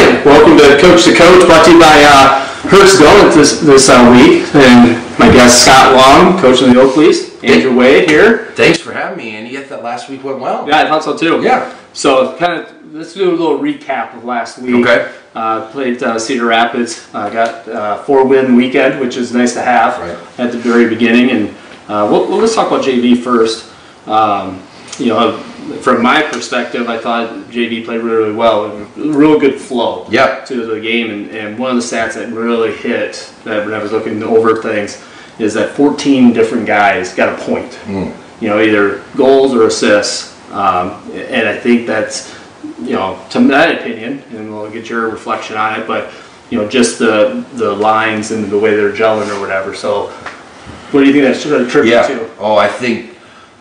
right, welcome to Coach, brought to you by Hertz Donuts this week, and my guest Scott Long, coach of the Oakleys, Andrew Wade here. Thanks for having me, Andy. I thought last week went well. Yeah, I thought so too. Yeah. So let's do a little recap of last week. Okay. Played Cedar Rapids, got a 4-win weekend, which is nice to have at the very beginning, and let's talk about JV first. From my perspective, I thought JV played really, really well. Real good flow to the game. And one of the stats that really hit that when I was looking over things is that 14 different guys got a point. Either goals or assists. And I think that's, to my opinion, and we'll get your reflection on it, but, just the lines and the way they're gelling or whatever. So what do you think that should attribute to? Oh, I think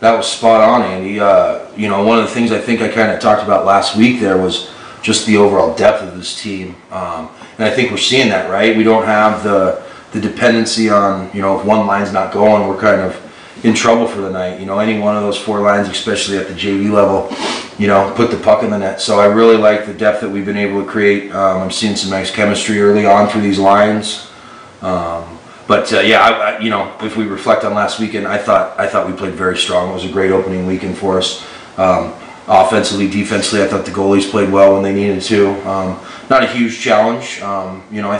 that was spot on, Andy. One of the things I think I kind of talked about last week there was just the overall depth of this team, and I think we're seeing that, right? We don't have the dependency on, if one line's not going, we're kind of in trouble for the night. Any one of those 4 lines, especially at the JV level, put the puck in the net. So I really like the depth that we've been able to create. I'm seeing some nice chemistry early on through these lines. If we reflect on last weekend, I thought we played very strong. It was a great opening weekend for us. Offensively, defensively, I thought the goalies played well when they needed to. Not a huge challenge. I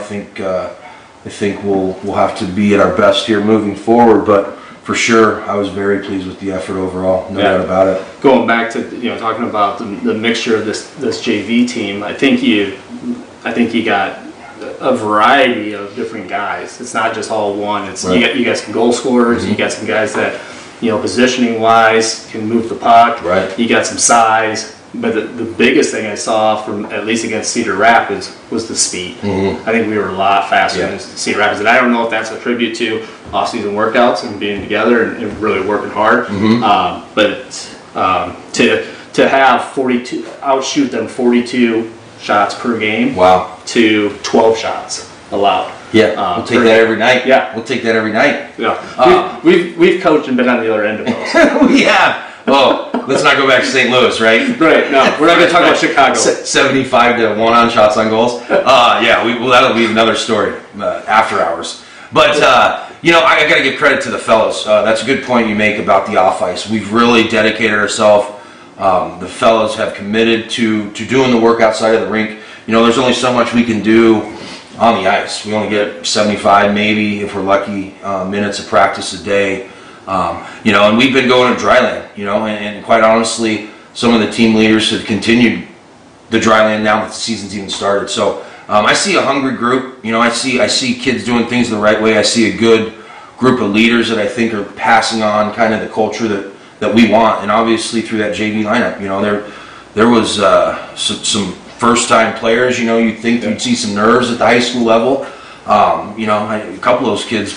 think we'll have to be at our best here moving forward. But for sure, I was very pleased with the effort overall. No doubt about it. Going back to talking about the mixture of this JV team, I think you got a variety of different guys. It's not just all one. It's you got some goal scorers. You got some guys that positioning wise can move the puck. You got some size. But the biggest thing I saw from at least against Cedar Rapids was the speed. I think we were a lot faster than Cedar Rapids, and I don't know if that's a tribute to off-season workouts and being together and really working hard. To have 42 outshoot them 42 shots per game. To 12 shots allowed. We'll take that every night. We'll take that every night. We've coached and been on the other end of those. Well, let's not go back to St. Louis, right? No, we're not going to talk about Chicago. 75 to 1 on shots on goals. That'll be another story after hours. But I got to give credit to the fellows. That's a good point you make about the off ice. We've really dedicated ourselves. The fellows have committed to doing the work outside of the rink. There's only so much we can do on the ice. We only get 75, maybe, if we're lucky, minutes of practice a day. And we've been going to dry land, and quite honestly, some of the team leaders have continued the dry land now that the season's even started. So I see a hungry group. I see kids doing things the right way. I see a good group of leaders that I think are passing on kind of the culture that we want. And obviously through that JV lineup, there was some first-time players. You'd think you'd see some nerves at the high school level. A couple of those kids,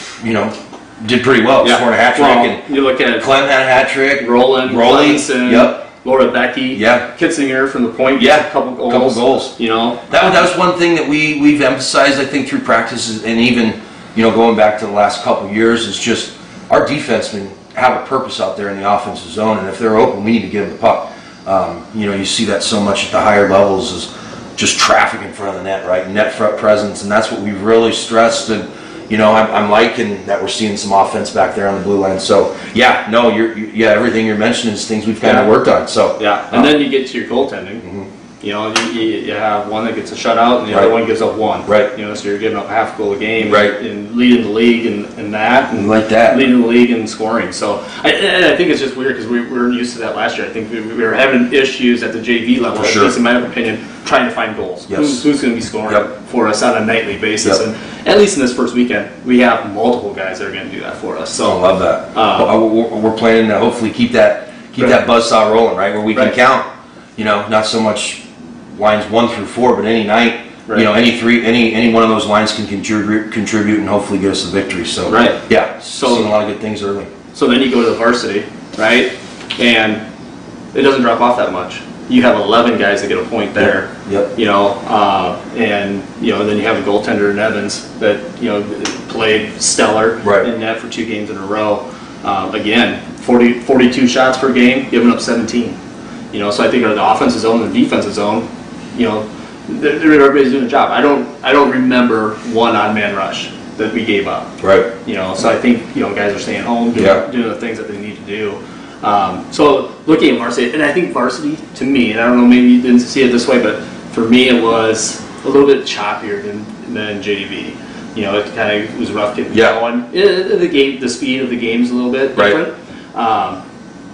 did pretty well. Scored a hat trick. And you look at Clem had a hat trick. Roland, Laura Becky, Kitzinger from the point. A couple goals. That was one thing that we've emphasized, I think, through practices and even going back to the last couple of years is just our defensemen have a purpose out there in the offensive zone, and if they're open, we need to get them the puck. You see that so much at the higher levels is just traffic in front of the net, right? Net front presence, and that's what we've really stressed. And I'm liking that we're seeing some offense back there on the blue line. So everything you're mentioning is things we've kind of worked on. So and then you get to your goaltending. You have one that gets a shutout and the other one gives up 1. So you're giving up half a goal a game. And leading the league in that. And leading the league in scoring. So I think it's just weird because we weren't used to that last year. I think we were having issues at the JV level, at least in my opinion, trying to find goals. Who's going to be scoring for us on a nightly basis? And at least in this first weekend, we have multiple guys that are going to do that for us. So I love that. We're planning to hopefully keep that buzzsaw rolling, right? Where we can count, not so much lines 1 through 4, but any night, any one of those lines can contribute and hopefully get us a victory. So so seeing a lot of good things early. So then you go to the varsity, and it doesn't drop off that much. You have 11 guys that get a point there. And then you have a goaltender in Evans that played stellar in net for 2 games in a row. Again, 42 shots per game, giving up 17. So I think the offensive zone and the defensive zone, everybody's doing a job. I don't remember one odd man rush that we gave up. Right. So I think guys are staying home, doing the things that they need to do. So looking at Varsity, and I think Varsity to me, and I don't know, maybe you didn't see it this way, but for me it was a little bit choppier than JV. It kind of was rough getting going. The speed of the game's a little bit different. Right.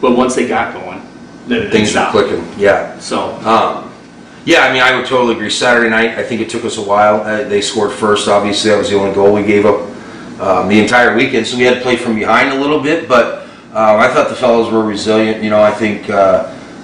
But once they got going, then things were clicking. Yeah. So. Yeah, I mean, I would totally agree. Saturday night, I think it took us a while. They scored first. Obviously, that was the only goal we gave up the entire weekend, so we had to play from behind a little bit. But I thought the fellows were resilient. I think,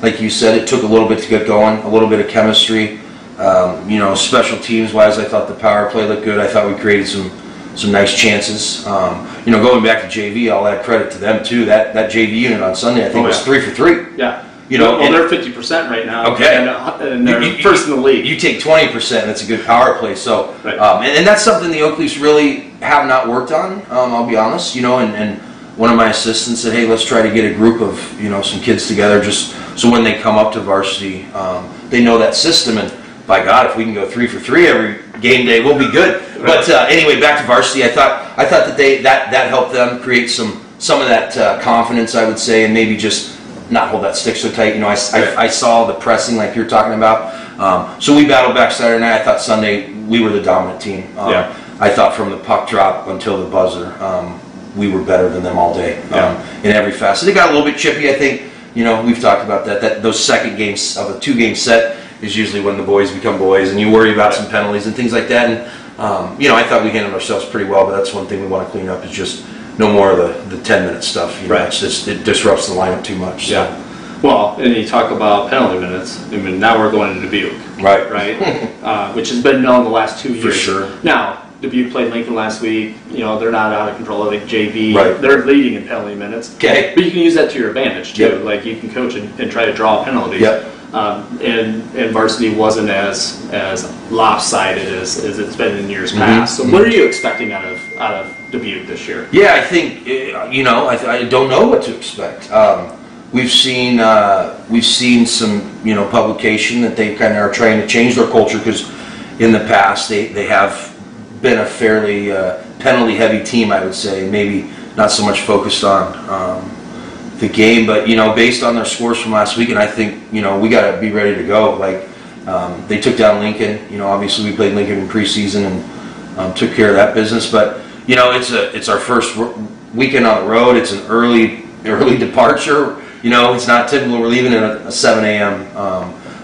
like you said, it took a little bit to get going, a little bit of chemistry. Special teams-wise, I thought the power play looked good. I thought we created some nice chances. Going back to JV, I'll add credit to them too. That JV unit on Sunday, I think, was 3 for 3. Yeah. They're 50% right now. Okay. And they're first in the league. You take 20%, and it's a good power play. So, right. And that's something the Oakleys really have not worked on. I'll be honest. And one of my assistants said, "Hey, let's try to get a group of some kids together, just so when they come up to varsity, they know that system. And by God, if we can go 3 for 3 every game day, we'll be good." Right. But anyway, back to varsity. I thought that that helped them create some of that confidence, I would say, and maybe just not hold that stick so tight. I saw the pressing like you're talking about. So we battled back Saturday night. I thought Sunday we were the dominant team. I thought from the puck drop until the buzzer, we were better than them all day in every facet. They got a little bit chippy, I think. We've talked about that those second games of a 2-game set is usually when the boys become boys, and you worry about some penalties and things like that. And I thought we handled ourselves pretty well, but that's one thing we want to clean up is just no more of the 10-minute stuff. Right. It disrupts the lineup too much. So. Yeah. Well, and you talk about penalty minutes. I mean, now we're going to Dubuque. Right. Right. Which has been known the last 2 years. For sure. Now, Dubuque played Lincoln last week. They're not out of control. I think JV. Right. They're leading in penalty minutes. Okay. But you can use that to your advantage too. Yep. Like you can coach and try to draw penalties. Yep. And varsity wasn't as lopsided as it's been in years past. So what are you expecting out of Dubuque this year? Yeah, I think I don't know what to expect. We've seen some publication that they kind of are trying to change their culture, because in the past they have been a fairly penalty heavy team, I would say, maybe not so much focused on the game, but based on their scores from last week, and I think we got to be ready to go. Like they took down Lincoln. Obviously we played Lincoln in preseason and took care of that business. But it's our first weekend on the road. It's an early departure. It's not typical. We're leaving at a 7 a.m.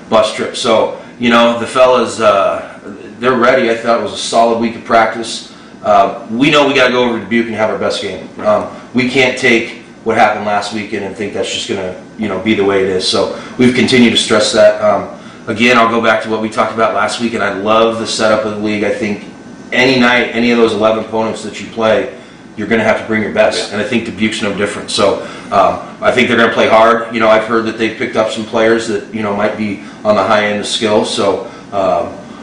Bus trip. So the fellas they're ready. I thought it was a solid week of practice. We know we got to go over to Dubuque and have our best game. We can't take what happened last weekend and think that's just going to be the way it is. So we've continued to stress that. Again, I'll go back to what we talked about last week, and I love the setup of the league. I think any night, any of those 11 opponents that you play, you're going to have to bring your best, and I think Dubuque's no different. So I think they're going to play hard. I've heard that they've picked up some players that might be on the high end of skill. So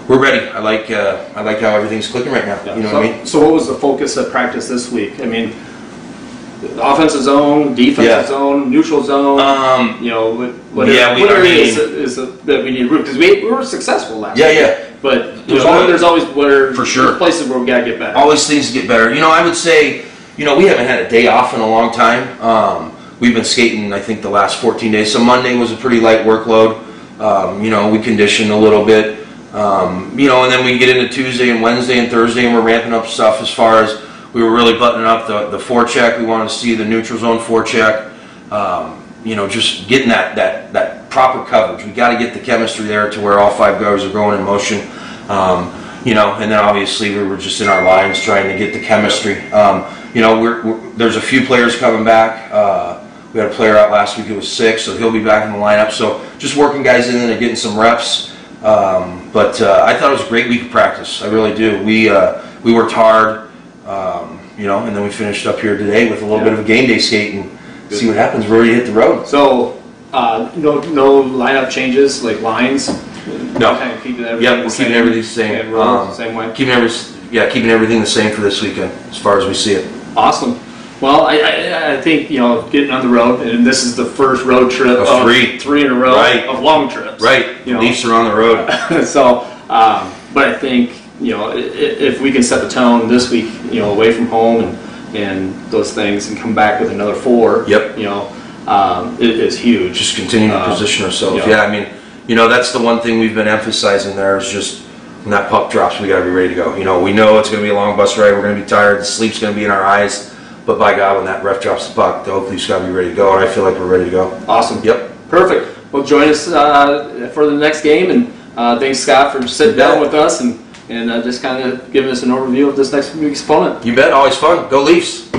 we're ready. I like how everything's clicking right now. Yeah. What I mean? So what was the focus of practice this week? I mean, offensive zone, defensive zone, neutral zone. What areas is that we need to improve? Because we were successful last week. Yeah. But there's always for sure places where we gotta get better. Always things to get better. I would say we haven't had a day off in a long time. We've been skating, I think, the last 14 days. So Monday was a pretty light workload. We conditioned a little bit. And then we get into Tuesday and Wednesday and Thursday, and we're ramping up stuff as far as we were really buttoning up the forecheck. We wanted to see the neutral zone forecheck. Just getting that proper coverage. We got to get the chemistry there to where all 5 guys are going in motion. And then obviously we were just in our lines trying to get the chemistry. There's a few players coming back. We had a player out last week who was sick, so he'll be back in the lineup. So just working guys in and getting some reps. But I thought it was a great week of practice. I really do. We worked hard, and then we finished up here today with a little bit of a game day skate and see what happens. We're ready to hit the road. So no lineup changes, like lines? No. Kind of keeping everything we're keeping everything the same. Same way? Keeping everything the same for this weekend as far as we see it. Awesome. Well, I think, getting on the road, and this is the first road trip of three in a row of long trips. Right. Leafs are on the road. So But I think, if we can set the tone this week, away from home and those things, and come back with another 4, Yep. it is huge. Just continue to position ourselves. Yeah, I mean, that's the one thing we've been emphasizing there is just when that puck drops, we got to be ready to go. We know it's going to be a long bus ride. We're going to be tired. The sleep's going to be in our eyes. But by God, when that ref drops the puck, the Oak Leafs got to be ready to go, and I feel like we're ready to go. Awesome. Yep. Perfect. Well, join us for the next game, and thanks, Scott, for sitting down with us and just kind of giving us an overview of this next week's opponent. You bet. Always fun. Go Leafs.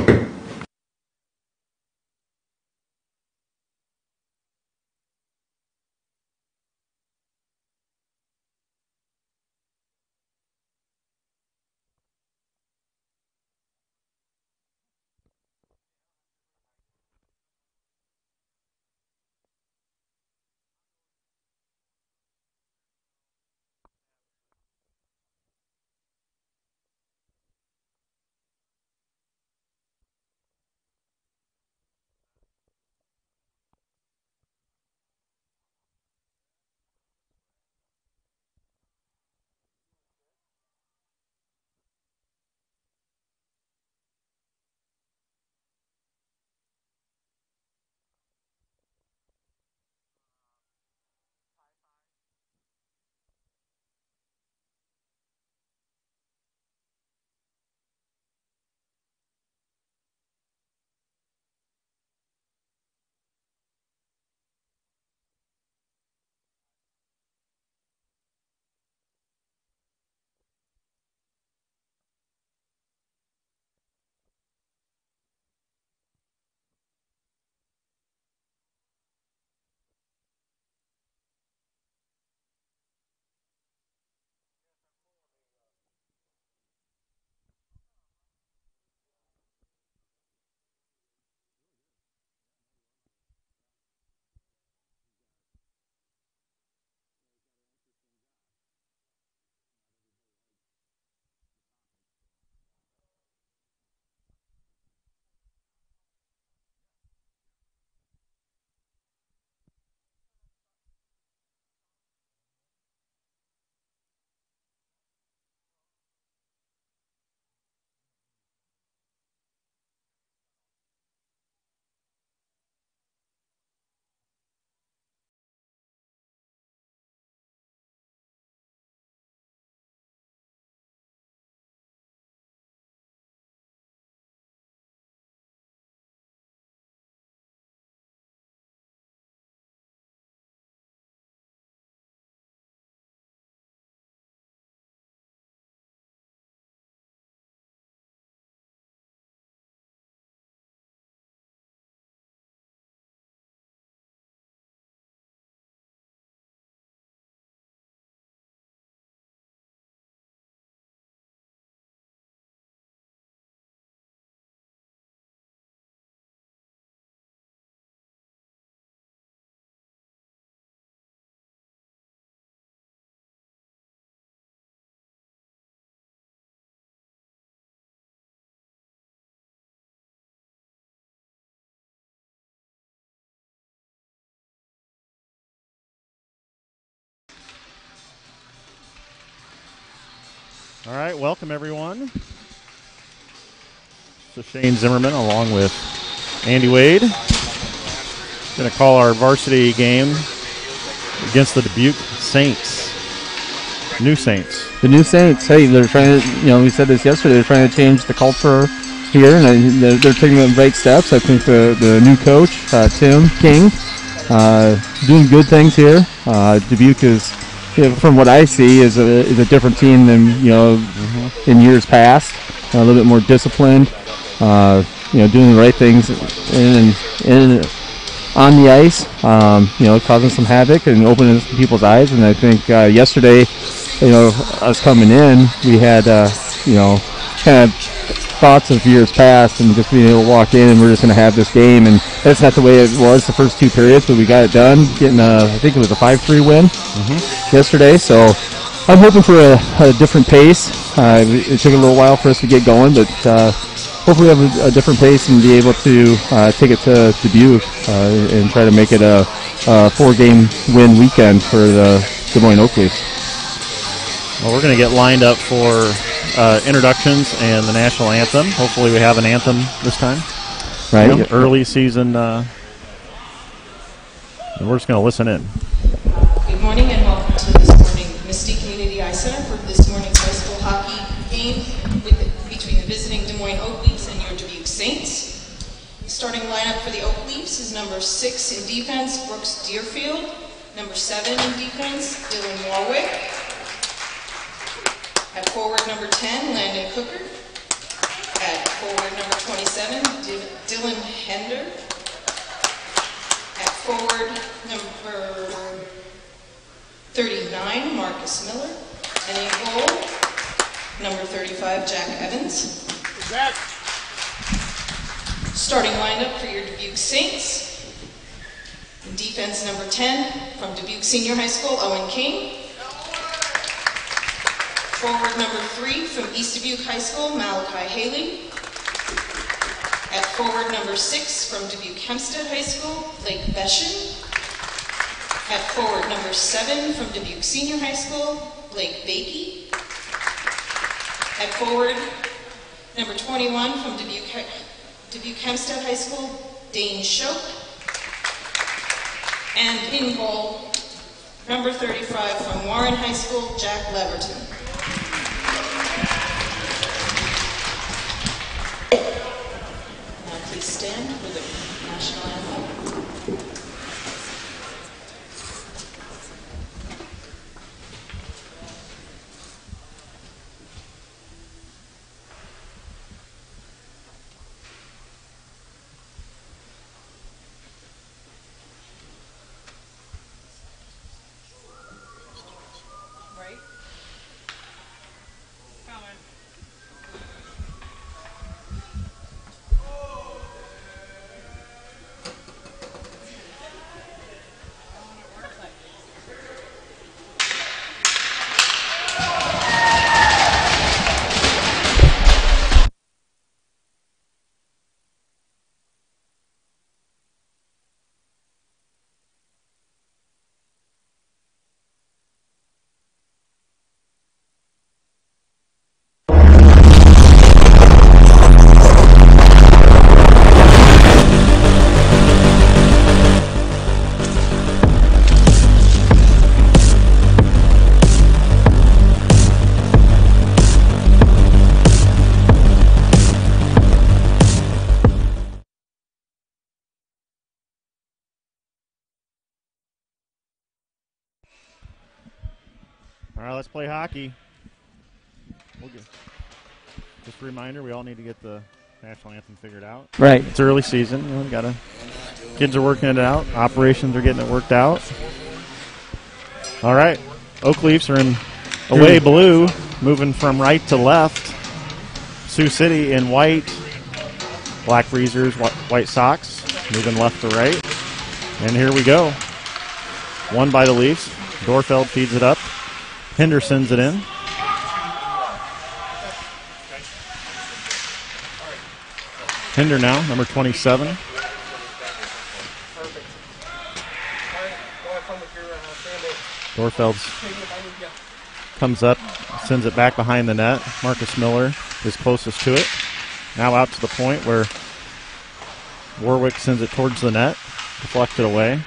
All right, welcome everyone. So Shane Zimmerman along with Andy Wade. Going to call our varsity game against the Dubuque Saints. New Saints. The new Saints. Hey, they're trying to, we said this yesterday, they're trying to change the culture here, and they're taking the right steps. I think the new coach, Tim King, doing good things here. Dubuque is, from what I see, is a different team than in years past. A little bit more disciplined. Doing the right things in on the ice. Causing some havoc and opening people's eyes. And I think yesterday, us coming in, we had kind of thoughts of years past and just being able to walk in and we're just going to have this game, and that's not the way it was the first 2 periods, but we got it done, getting I think it was a 5-3 win yesterday. So I'm hoping for a different pace. It took a little while for us to get going, but hopefully we have a different pace and be able to take it to Dubuque and try to make it a 4-game win weekend for the Des Moines Oak Leafs. Well, we're going to get lined up for introductions and the national anthem. Hopefully we have an anthem this time. Right. You know, early season. And we're just going to listen in. Good morning and welcome to this morning Misty Community Ice Center for this morning's high school hockey game between the visiting Des Moines Oak Leafs and your Dubuque Saints. The starting lineup for the Oak Leafs is number 6 in defense, Brooks Deerfield. Number 7 in defense, Dylan Warwick. At forward number 10, Landon Cooker. At forward number 27, Dylan Hender. At forward number 39, Marcus Miller. And in goal, number 35, Jack Evans. Jack. Starting lineup for your Dubuque Saints. In defense, number 10 from Dubuque Senior High School, Owen King. Forward number 3 from East Dubuque High School, Malachi Haley. At forward number 6 from Dubuque Hempstead High School, Blake Beshin. At forward number 7 from Dubuque Senior High School, Blake Bakey. At forward number 21 from Dubuque Hempstead High School, Dane Shope. And in goal, number 35 from Warren High School, Jack Leverton. Now please stand for the national anthem. Right? Coming. All right, let's play hockey. Just a reminder, we all need to get the national anthem figured out. Right. It's early season. You know, kids are working it out. Operations are getting it worked out. All right. Oak Leafs are in away blue, moving from right to left. Sioux City in white. Black Breezers, white socks, moving left to right. And here we go. Won by the Leafs. Dorfeld feeds it up. Henderson's it in. Hinder now, number 27. Dorfeld comes up, sends it back behind the net. Marcus Miller is closest to it. Now out to the point where Warwick sends it towards the net, deflected away.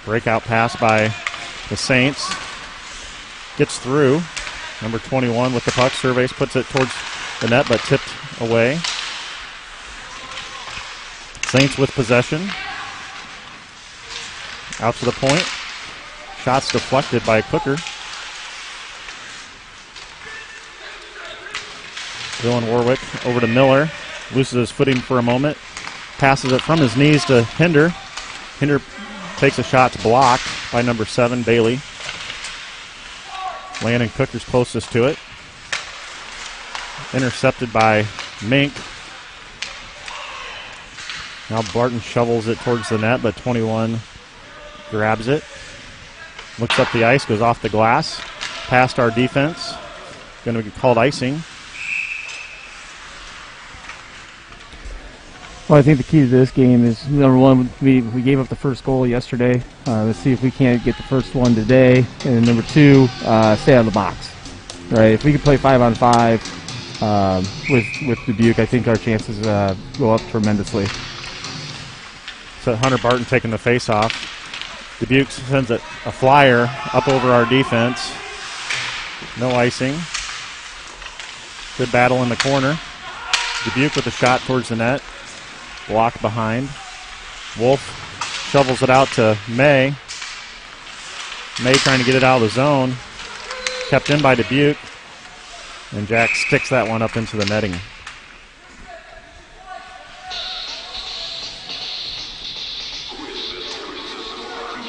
Breakout pass by the Saints. Gets through. Number 21 with the puck. Surveys puts it towards the net, but tipped away. Saints with possession. Out to the point. Shots deflected by Cooker. Dylan Warwick over to Miller. Loses his footing for a moment. Passes it from his knees to Hinder. Hinder takes a shot blocked by number 7, Bailey. Landon Cooker's closest to it. Intercepted by Mink. Now Barton shovels it towards the net, but 21 grabs it. Looks up the ice, goes off the glass. Past our defense. Going to be called icing. Well, I think the key to this game is, number one, we gave up the first goal yesterday. Let's see if we can't get the first one today. And number two, stay out of the box. Right? If we could play 5-on-5 with Dubuque, I think our chances go up tremendously. So Hunter Barton taking the face-off. Dubuque sends a flyer up over our defense. No icing. Good battle in the corner. Dubuque with a shot towards the net. Blocked behind. Wolf shovels it out to May. May trying to get it out of the zone. Kept in by Dubuque. And Jack sticks that one up into the netting.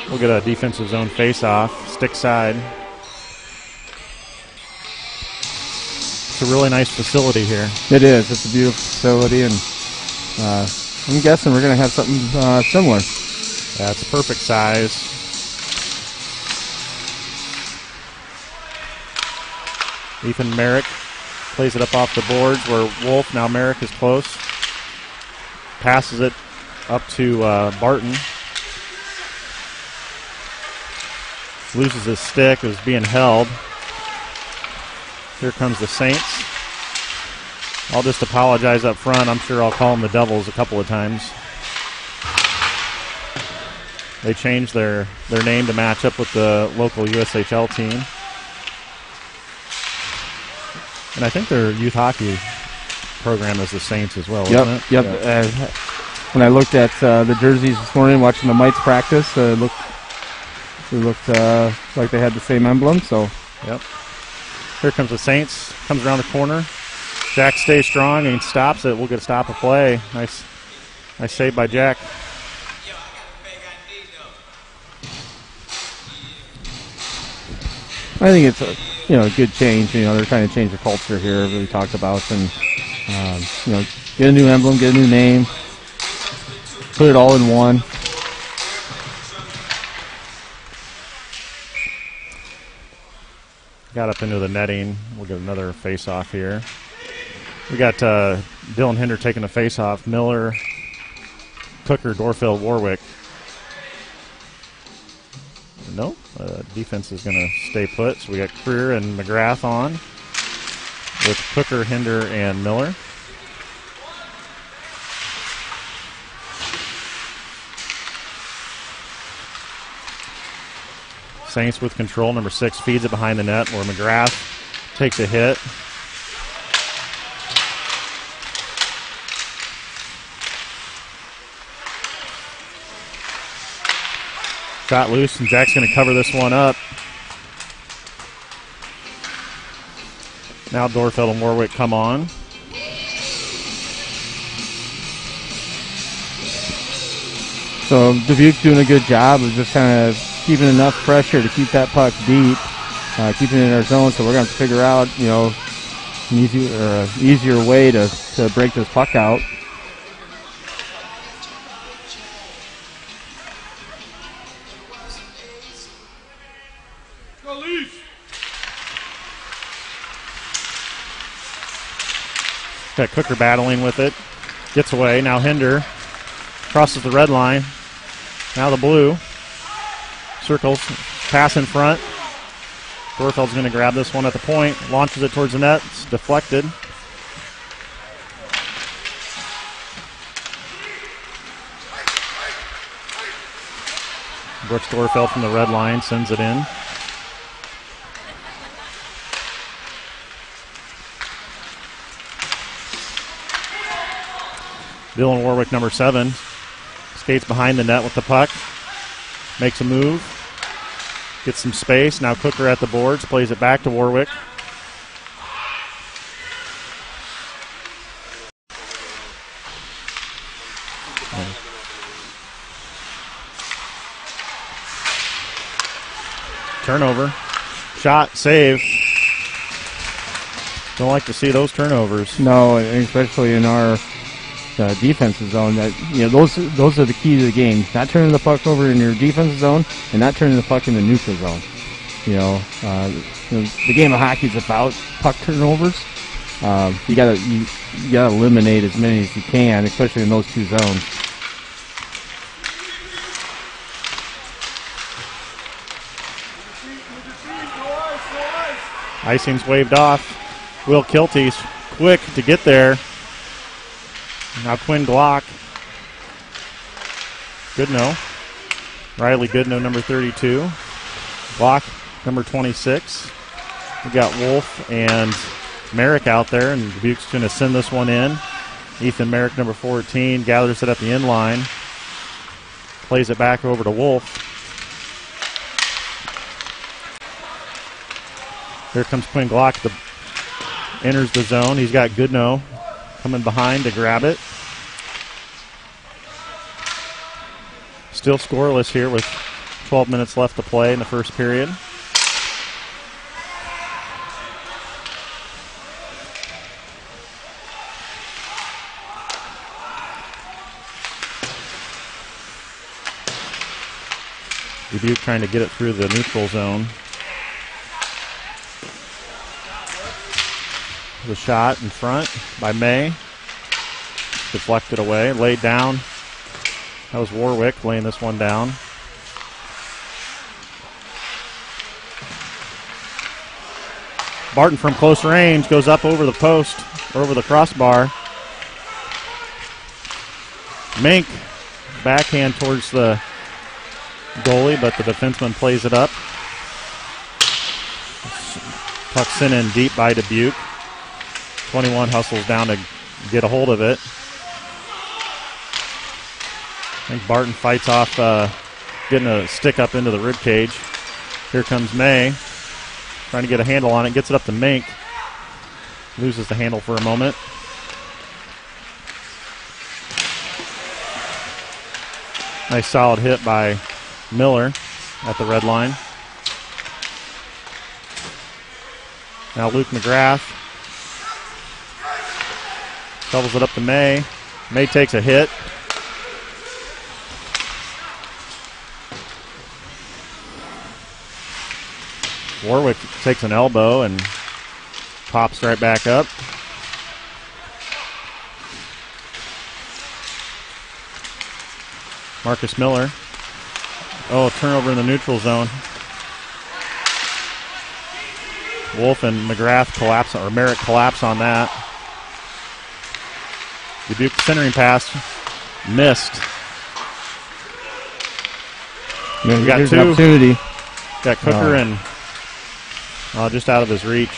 We'll get a defensive zone face-off, stick side. It's a really nice facility here. It is. It's a beautiful facility, and I'm guessing we're going to have something similar. Yeah, it's perfect size. Ethan Merrick plays it up off the boards where Wolf, now Merrick is close. Passes it up to Barton. Loses his stick. It was being held. Here comes the Saints. I'll just apologize up front. I'm sure I'll call them the Devils a couple of times. They changed their name to match up with the local USHL team. And I think their youth hockey program is the Saints as well, isn't it? Yep. Yeah. When I looked at the jerseys this morning, watching the Mites practice, it looked like they had the same emblem. So, yep. Here comes the Saints. Comes around the corner. Jack stays strong and stops it. We'll get a stop of play. Nice save by Jack. I think it's a good change. They're trying to change the culture here that we talked about, and get a new emblem, get a new name, put it all in one. Got up into the netting. We'll get another face-off here. We got Dylan Hinder taking a face-off. Miller, Cooker, Dorfield, Warwick. No, defense is going to stay put. So we got Creer and McGrath on with Cooker, Hinder, and Miller. Saints with control. Number 6 feeds it behind the net where McGrath takes a hit. Shot loose, and Jack's going to cover this one up. Now Dorfield and Warwick come on. So Dubuque doing a good job of just kind of keeping enough pressure to keep that puck deep, keeping it in our zone. So we're going to have to figure out, an easier way to break this puck out. Got Cooker battling with it. Gets away. Now Hinder crosses the red line. Now the blue. Circles. Pass in front. Dorfeld's going to grab this one at the point. Launches it towards the net. It's deflected. Brooks Dorfeld from the red line sends it in. Dylan Warwick, number 7, skates behind the net with the puck. Makes a move. Gets some space. Now Cooker at the boards. Plays it back to Warwick. Turnover. Shot. Save. Don't like to see those turnovers. No, especially in our defensive zone. That those are the key to the game. Not turning the puck over in your defensive zone, and not turning the puck in the neutral zone. The game of hockey is about puck turnovers, You gotta eliminate as many as you can, especially in those two zones. Icing's waved off. Will Kilty's quick to get there. Now Quinn Glock. Goodnow. Riley Goodnow, number 32. Glock, number 26. We got Wolf and Merrick out there, and Dubuque's going to send this one in. Ethan Merrick, number 14, gathers it at the end line. Plays it back over to Wolf. Here comes Quinn Glock. Enters the zone. He's got Goodnow coming behind to grab it. Still scoreless here with 12 minutes left to play in the first period. Dubuque trying to get it through the neutral zone. The shot in front by May. Deflected away, laid down. That was Warwick laying this one down. Barton from close range goes up over the post, over the crossbar. Mink, backhand towards the goalie, but the defenseman plays it up. Puck sent in deep by Dubuque. 21 hustles down to get a hold of it. I think Barton fights off getting a stick up into the rib cage. Here comes May, trying to get a handle on it, gets it up to Mink. Loses the handle for a moment. Nice solid hit by Miller at the red line. Now Luke McGrath doubles it up to May. May takes a hit. Warwick takes an elbow and pops right back up. Marcus Miller. Oh, turnover in the neutral zone. Wolf and McGrath collapse, or Merrick collapse on that. Dubuque centering pass missed. We got Here's two. an opportunity. Got Cooker and just out of his reach.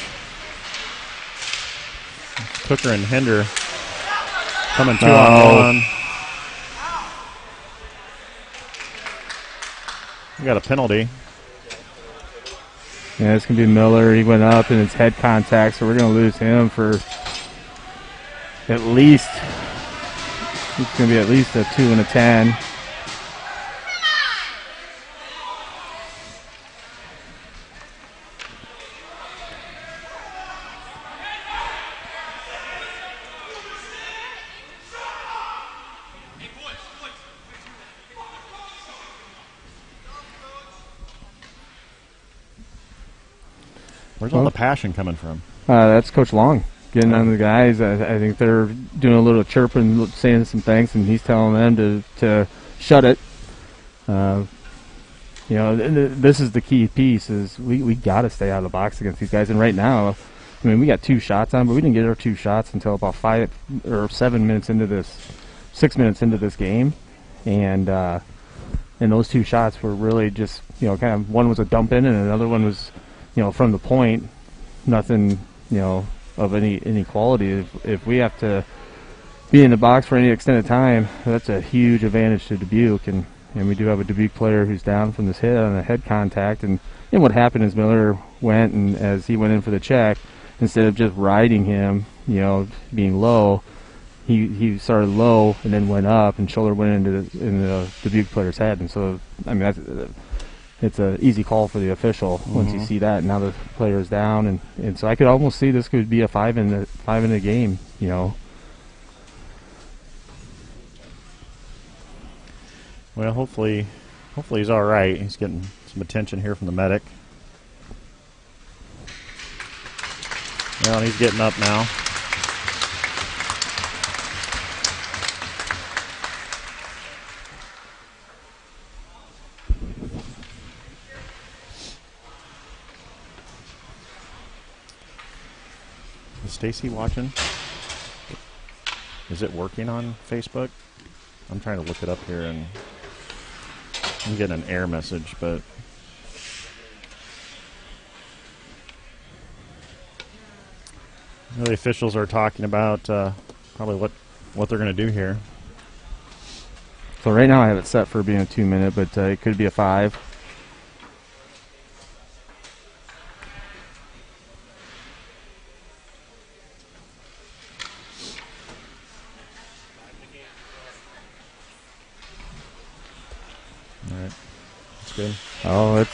Cooker and Hinder coming 2-on-1. We got a penalty. Yeah, it's going to be Miller. He went up and it's head contact, so we're going to lose him for at least, it's going to be at least a 2 and a 10. Where's all the passion coming from? That's Coach Long getting on the guys. I think they're doing a little chirping, saying some things, and he's telling them to shut it. This is the key piece: is we got to stay out of the box against these guys. And right now, I mean, we got 2 shots on, but we didn't get our 2 shots until about 5 or 7 minutes into this, 6 minutes into this game, and those 2 shots were really just kind of, one was a dump in, and another one was from the point. Nothing of any quality. If we have to be in the box for any extended time, that's a huge advantage to Dubuque, and we do have a Dubuque player who's down from this hit on a head contact. And what happened is Miller went, and as he went in for the check, instead of just riding him, being low, he started low and then went up, and shoulder went into the Dubuque player's head. And so, I mean, it's an easy call for the official once you see that. Now the player's down, and so I could almost see this could be a 5 in the game. Well, hopefully he's all right. He's getting some attention here from the medic. Well, he's getting up now. Is Stacy watching? Is it working on Facebook? I'm trying to look it up here, and I'm getting an error message, but the officials are talking about probably what they're going to do here. So right now I have it set for being a 2-minute, but it could be a 5. All right, that's good. Oh, it's.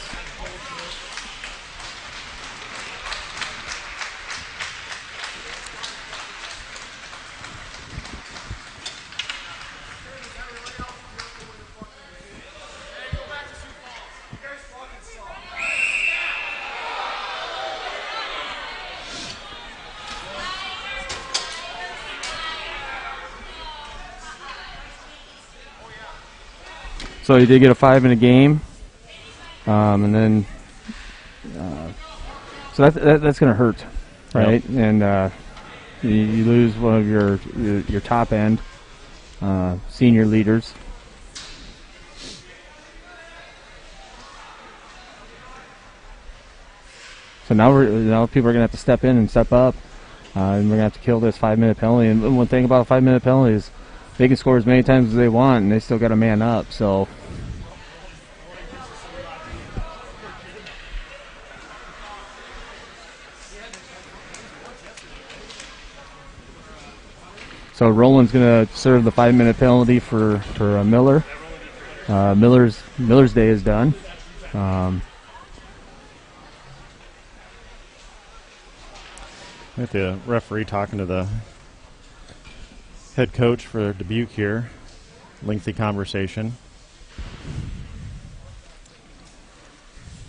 So you did get a 5 in a game, and then so that's going to hurt, right? Yep. And you lose one of your top end senior leaders. So now people are going to have to step in and step up, and we're going to have to kill this 5-minute penalty. And one thing about a 5-minute penalty is they can score as many times as they want, and they still got to man up. So Roland's going to serve the 5-minute penalty for Miller. Miller's day is done. With the referee talking to the head coach for Dubuque here. Lengthy conversation.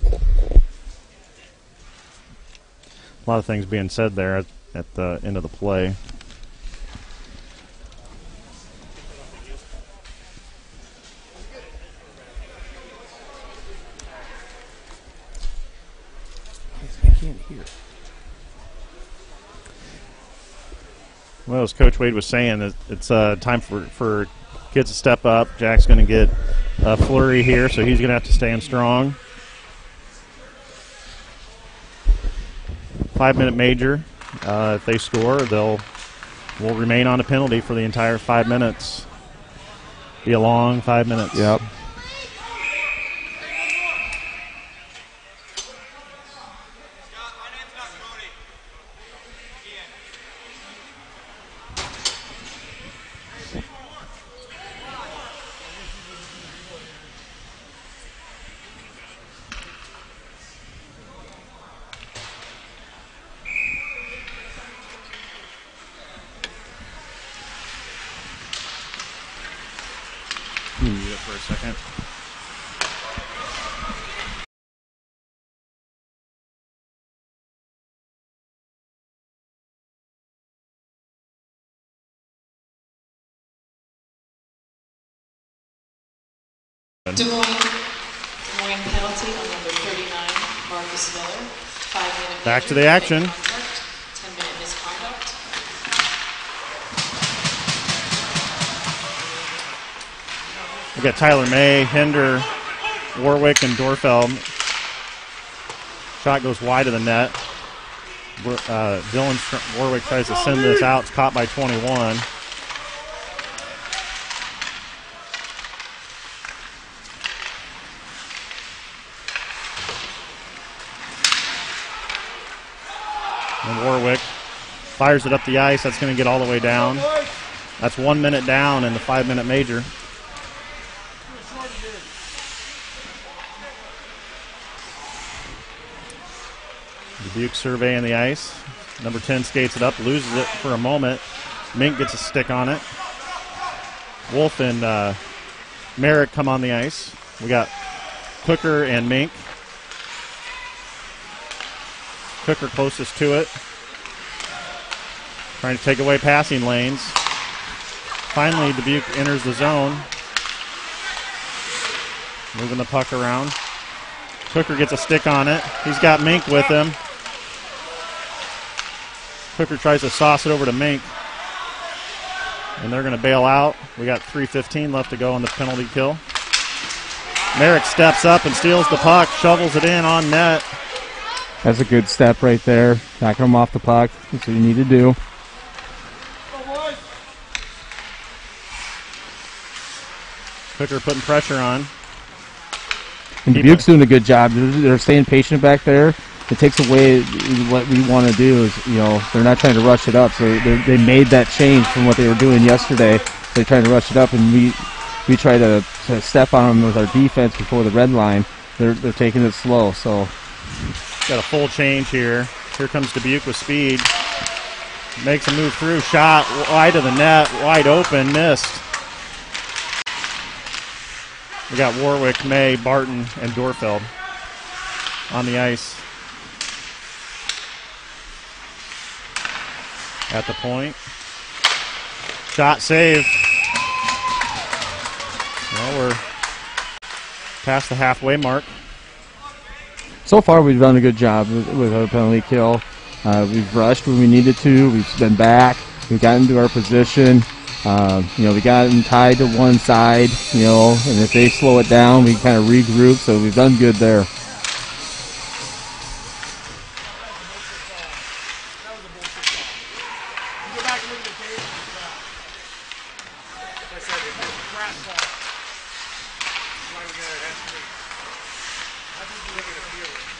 A lot of things being said there at the end of the play. I can't hear. Well, as Coach Wade was saying, that it's time for kids to step up. Jack's going to get a flurry here, so he's going to have to stand strong. 5-minute major. If they score, will remain on a penalty for the entire 5 minutes. Be a long 5 minutes. Yep. Mute it for a second. Des Moines penalty on number 39, Marcus Miller. 5-minute Back to the action. 10-minute misconduct. We got Tyler May, Hinder, Warwick, and Dorfeld. Shot goes wide of the net. Dylan Warwick tries to send this out. It's caught by 21. And Warwick fires it up the ice. That's going to get all the way down. That's 1 minute down in the 5-minute major. Dubuque surveying the ice. Number 10 skates it up, loses it for a moment. Mink gets a stick on it. Wolf and Merrick come on the ice. We got Cooker and Mink. Cooker closest to it. Trying to take away passing lanes. Finally, Dubuque enters the zone. Moving the puck around. Cooker gets a stick on it. He's got Mink with him. Hooker tries to sauce it over to Mink. And they're going to bail out. We got 3:15 left to go on the penalty kill. Merrick steps up and steals the puck, shovels it in on net. That's a good step right there. Knocking them off the puck. That's what you need to do. Hooker putting pressure on. And Dubuque's doing a good job. They're staying patient back there. It takes away what we want to do is, they're not trying to rush it up. So they made that change from what they were doing yesterday. They're trying to rush it up, and we try to step on them with our defense before the red line. They're taking it slow. So got a full change here. Here comes Dubuque with speed. Makes a move through. Shot wide of the net. Wide open. Missed. We got Warwick, May, Barton, and Dorfeld on the ice. At the point. Shot saved. Well, we're past the halfway mark. So far, we've done a good job with our penalty kill. We've rushed when we needed to. We've been back. We've gotten to our position. We got them tied to one side, and if they slow it down, we kind of regroup. So we've done good there.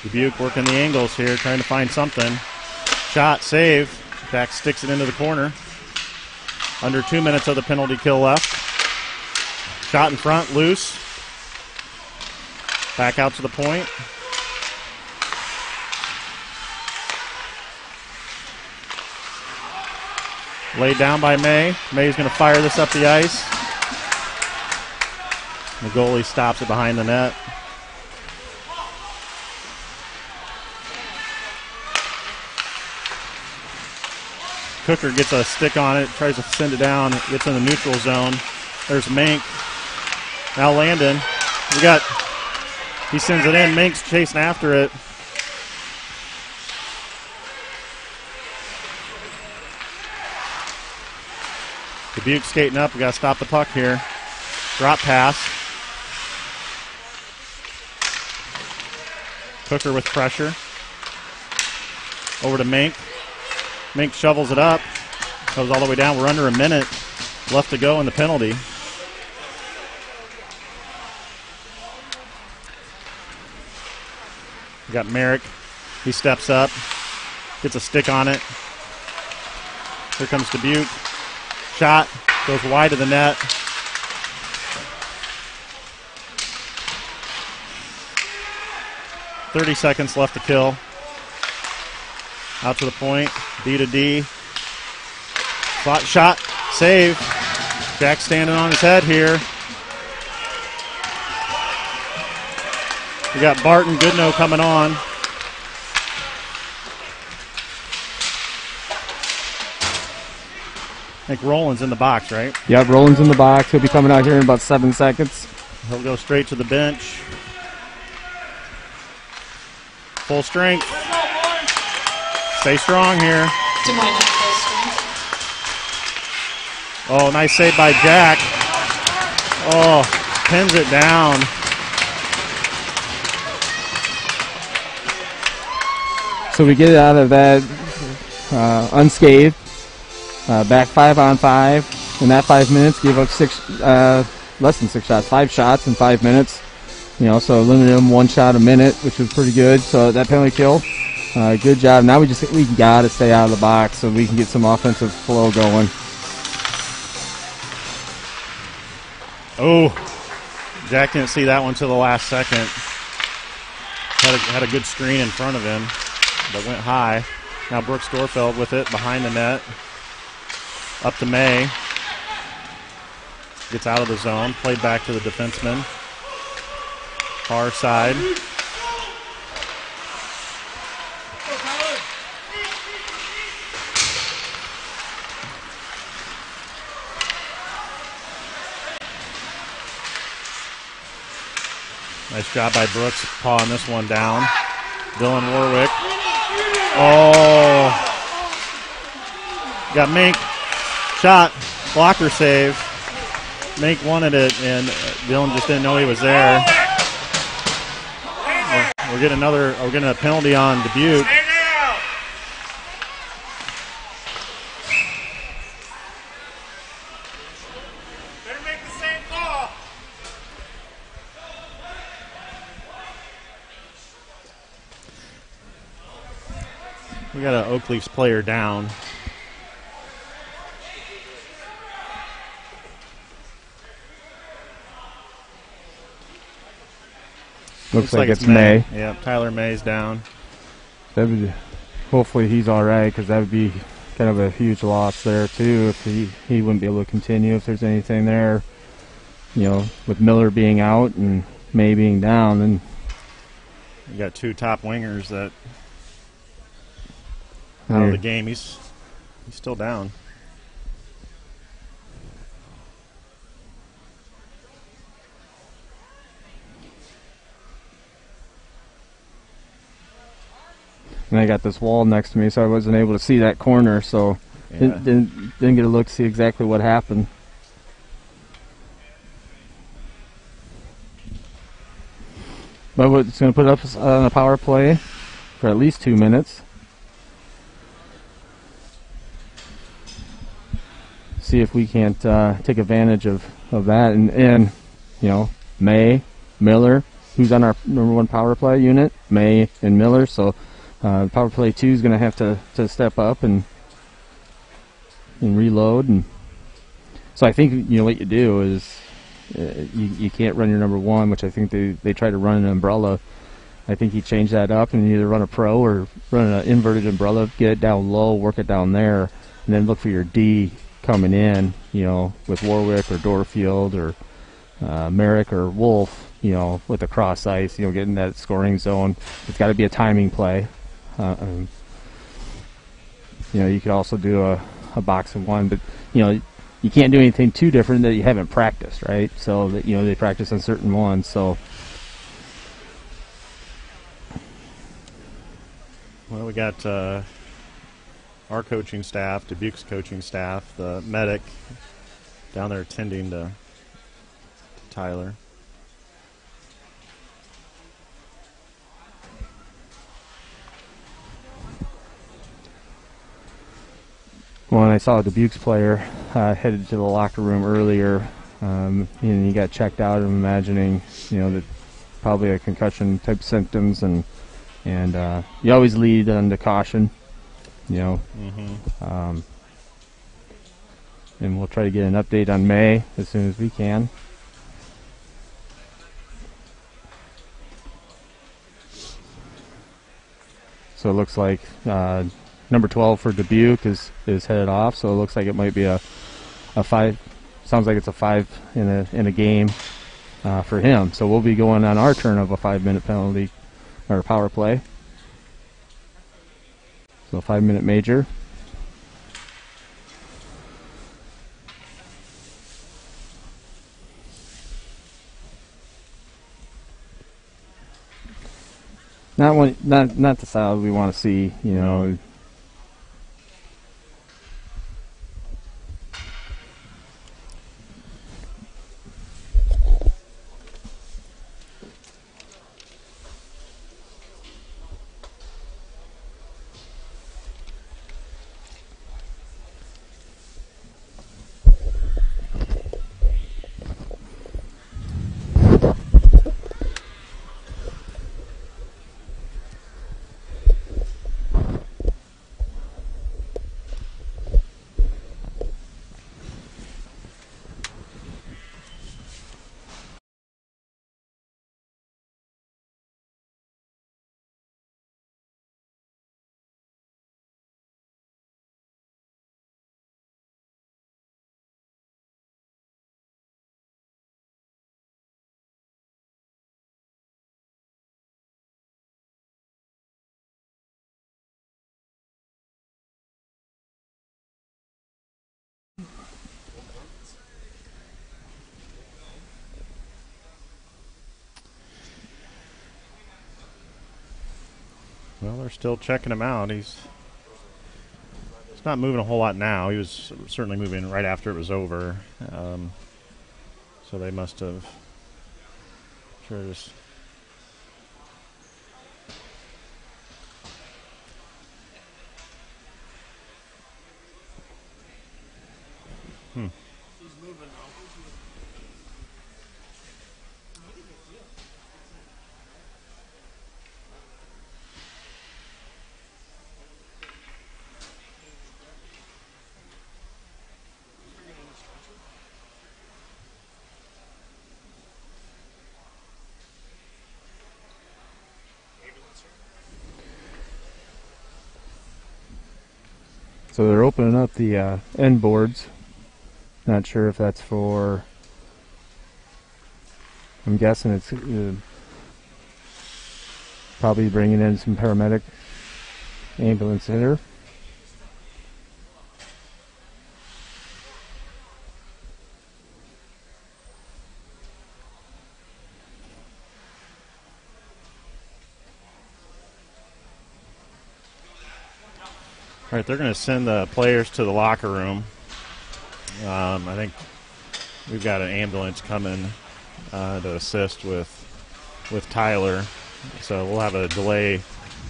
Dubuque working the angles here, trying to find something. Shot, save. Jack sticks it into the corner. Under 2 minutes of the penalty kill left. Shot in front, loose. Back out to the point. Laid down by May. May's going to fire this up the ice. The goalie stops it behind the net. Cooker gets a stick on it, tries to send it down, gets in the neutral zone. There's Mink. Now Landon. He sends it in, Mink's chasing after it. Dubuque skating up, we gotta stop the puck here. Drop pass. Cooker with pressure. Over to Mink. Mink shovels it up, goes all the way down. We're under a minute left to go in the penalty. We got Merrick. He steps up, gets a stick on it. Here comes Dubuque. Shot, goes wide of the net. .30 seconds left to kill. Out to the point, D to D. Shot, save. Jack standing on his head here. We got Barton Goodnow coming on. I think Roland's in the box, right? Yep, Roland's in the box. He'll be coming out here in about 7 seconds. He'll go straight to the bench. Full strength. Stay strong here. Oh, nice save by Jack. Oh, pins it down. So we get out of that unscathed. Back 5-on-5. In that 5 minutes, gave up less than 6 shots. 5 shots in 5 minutes. So limited them 1 shot a minute, which was pretty good. So that penalty kill. Good job. Now we got to stay out of the box so we can get some offensive flow going. Oh, Jack didn't see that one till the last second. Had a good screen in front of him, but went high. Now Brooks Dorfeld with it behind the net. Up to May. Gets out of the zone. Played back to the defenseman. Far side. Nice job by Brooks, pawing this one down. Dylan Warwick. Oh, Got Mink. Shot. Blocker save. Mink wanted it, and Dylan just didn't know he was there. We're getting a penalty on Dubuque. We got an Oak Leafs player down. Looks like it's May. Yep, Tyler May's down. Hopefully he's all right, because that would be kind of a huge loss there too if he wouldn't be able to continue if there's anything there. You know, with Miller being out and May being down, then you got two top wingers that out of the game. He's still down. And I got this wall next to me, so I wasn't able to see that corner, so didn't get a look to see exactly what happened. But it's going to put us on a power play for at least 2 minutes. See if we can't take advantage of that. And you know, May, Miller, who's on our #1 power play unit, May and Miller, so power play 2 is going to have to step up and reload. And so I think, you know, what you do is you can't run your #1, which I think they try to run an umbrella. I think you change that up and either run a pro or run an inverted umbrella, get it down low, work it down there, and then look for your D coming in, you know, with Warwick or Dorfield or Merrick or Wolf, you know, with the cross ice, you know, getting that scoring zone. It's got to be a timing play. You know, you could also do a box of 1, but you know, you can't do anything too different that you haven't practiced, right? So that, you know, they practice on certain ones. So, well, we got our coaching staff, Dubuque's coaching staff, the medic down there attending to Tyler. Well, I saw a Dubuque's player headed to the locker room earlier, and he got checked out. I'm imagining, you know, that probably a concussion type symptoms, and you always lead under caution, you know. And we'll try to get an update on May as soon as we can. So it looks like number 12 for Dubuque is headed off, so it looks like it might be a 5. Sounds like it's a 5 in a game for him. So we'll be going on our turn of a 5-minute penalty or power play. So a 5-minute major. Not the style we want to see, you know. Well, they're still checking him out. He's He's not moving a whole lot now. He was certainly moving right after it was over. So they must have just. So they're opening up the end boards. Not sure if that's for. I'm guessing it's probably bringing in some paramedic ambulance hitter. All right, they're going to send the players to the locker room. I think we've got an ambulance coming to assist with Tyler, so we'll have a delay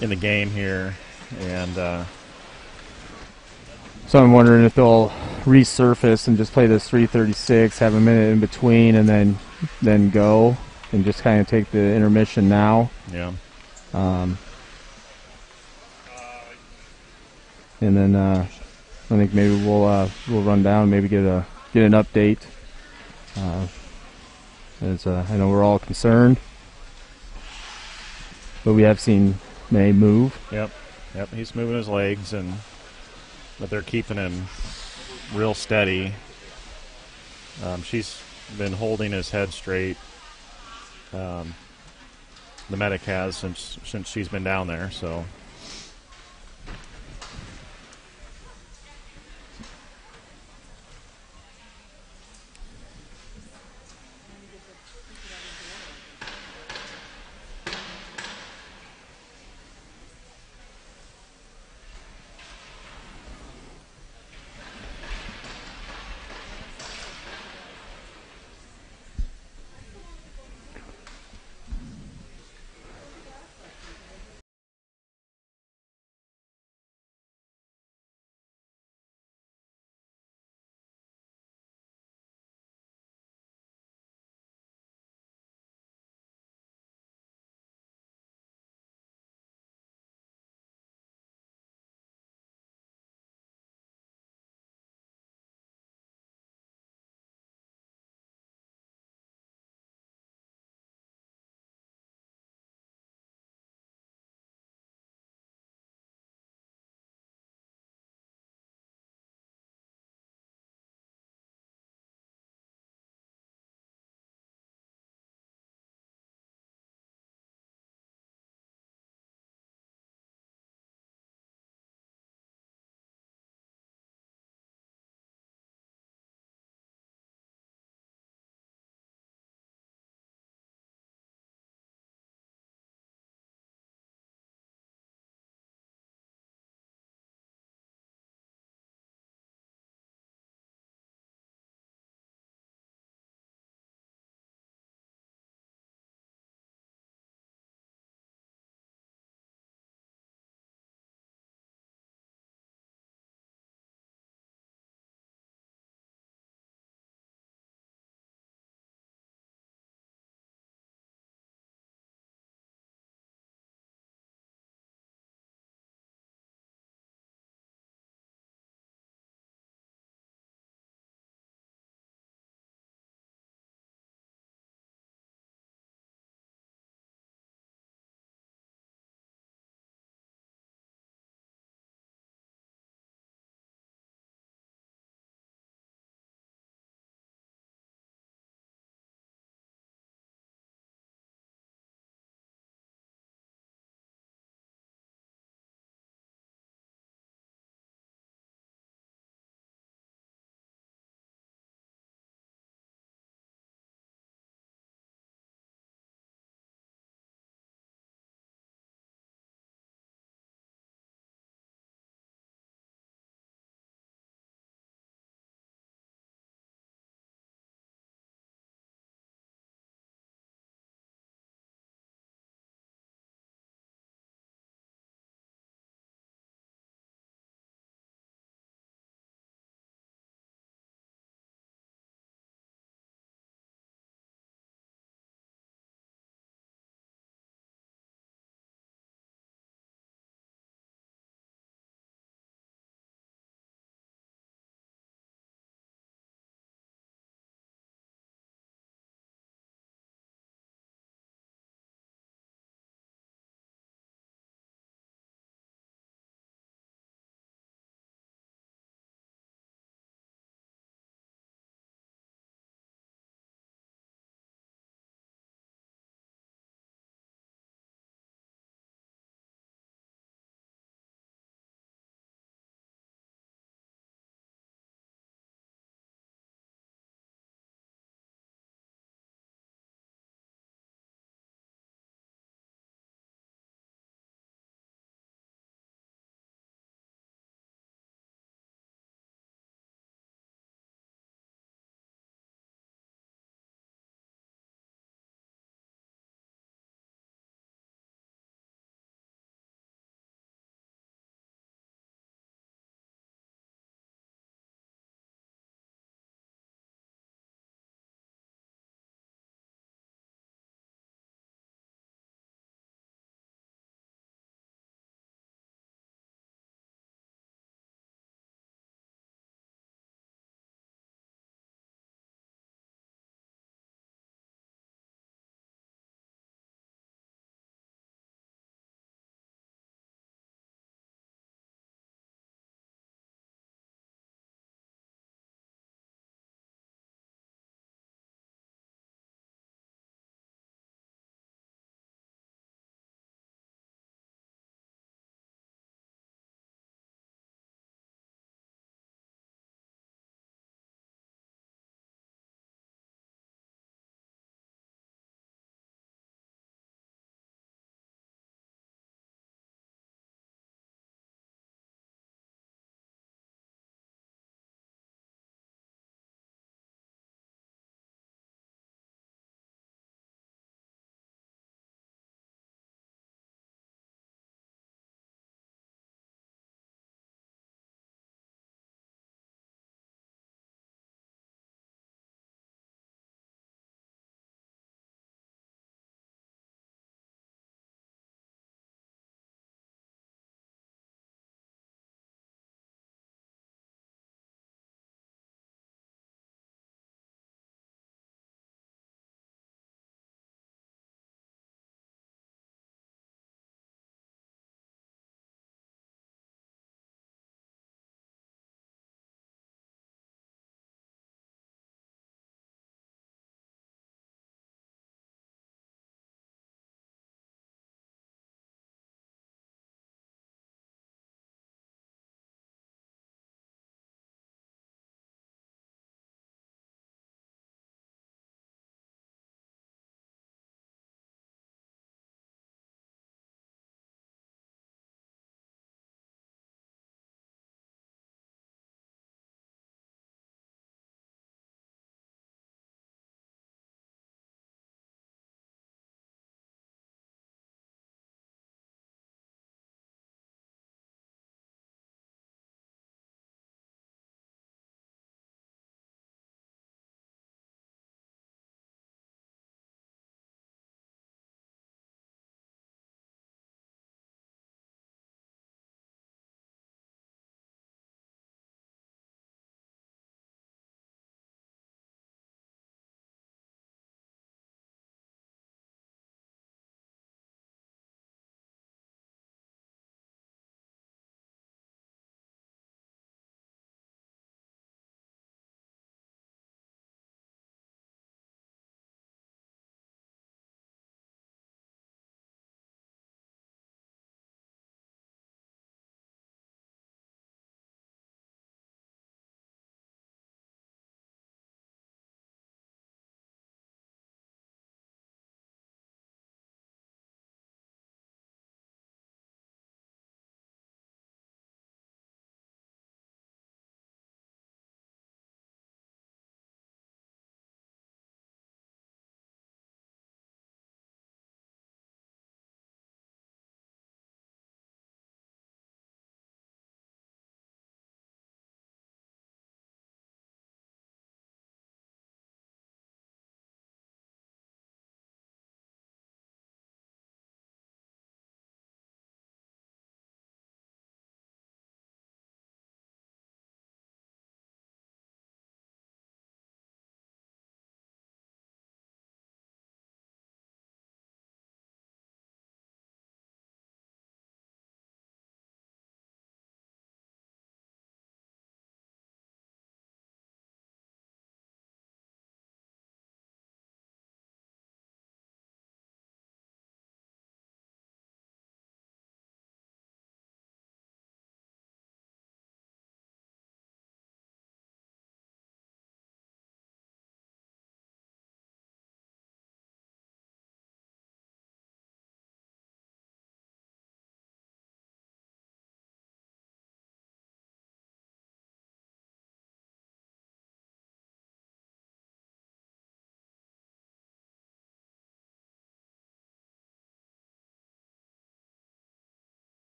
in the game here, and so I'm wondering if they'll resurface and just play this 3:36, have a minute in between, and then go and just kind of take the intermission now. Yeah. And then I think maybe we'll run down, maybe get an update. As I know we're all concerned, but we have seen May move. Yep. He's moving his legs, but they're keeping him real steady. She's been holding his head straight. The medic has since she's been down there. So.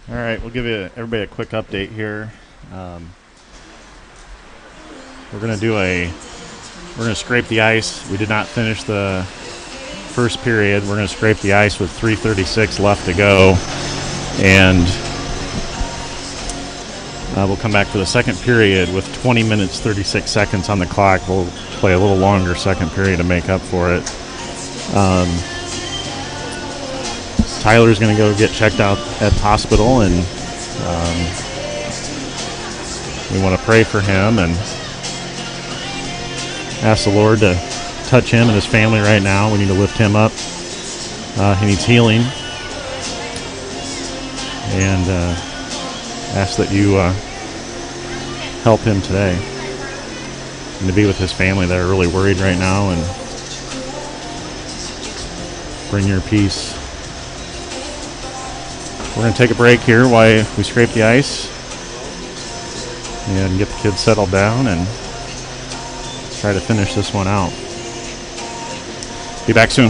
All right, we'll give everybody a quick update here. We're gonna scrape the ice. We did not finish the first period. We're gonna scrape the ice with 3:36 left to go, and we'll come back for the second period with 20 minutes 36 seconds on the clock. We'll play a little longer second period to make up for it. Tyler's going to go get checked out at the hospital, and we want to pray for him and ask the Lord to touch him and his family right now. We need to lift him up. He needs healing, and ask that you help him today and to be with his family that are really worried right now, and bring your peace. We're going to take a break here while we scrape the ice and get the kids settled down and try to finish this one out. Be back soon.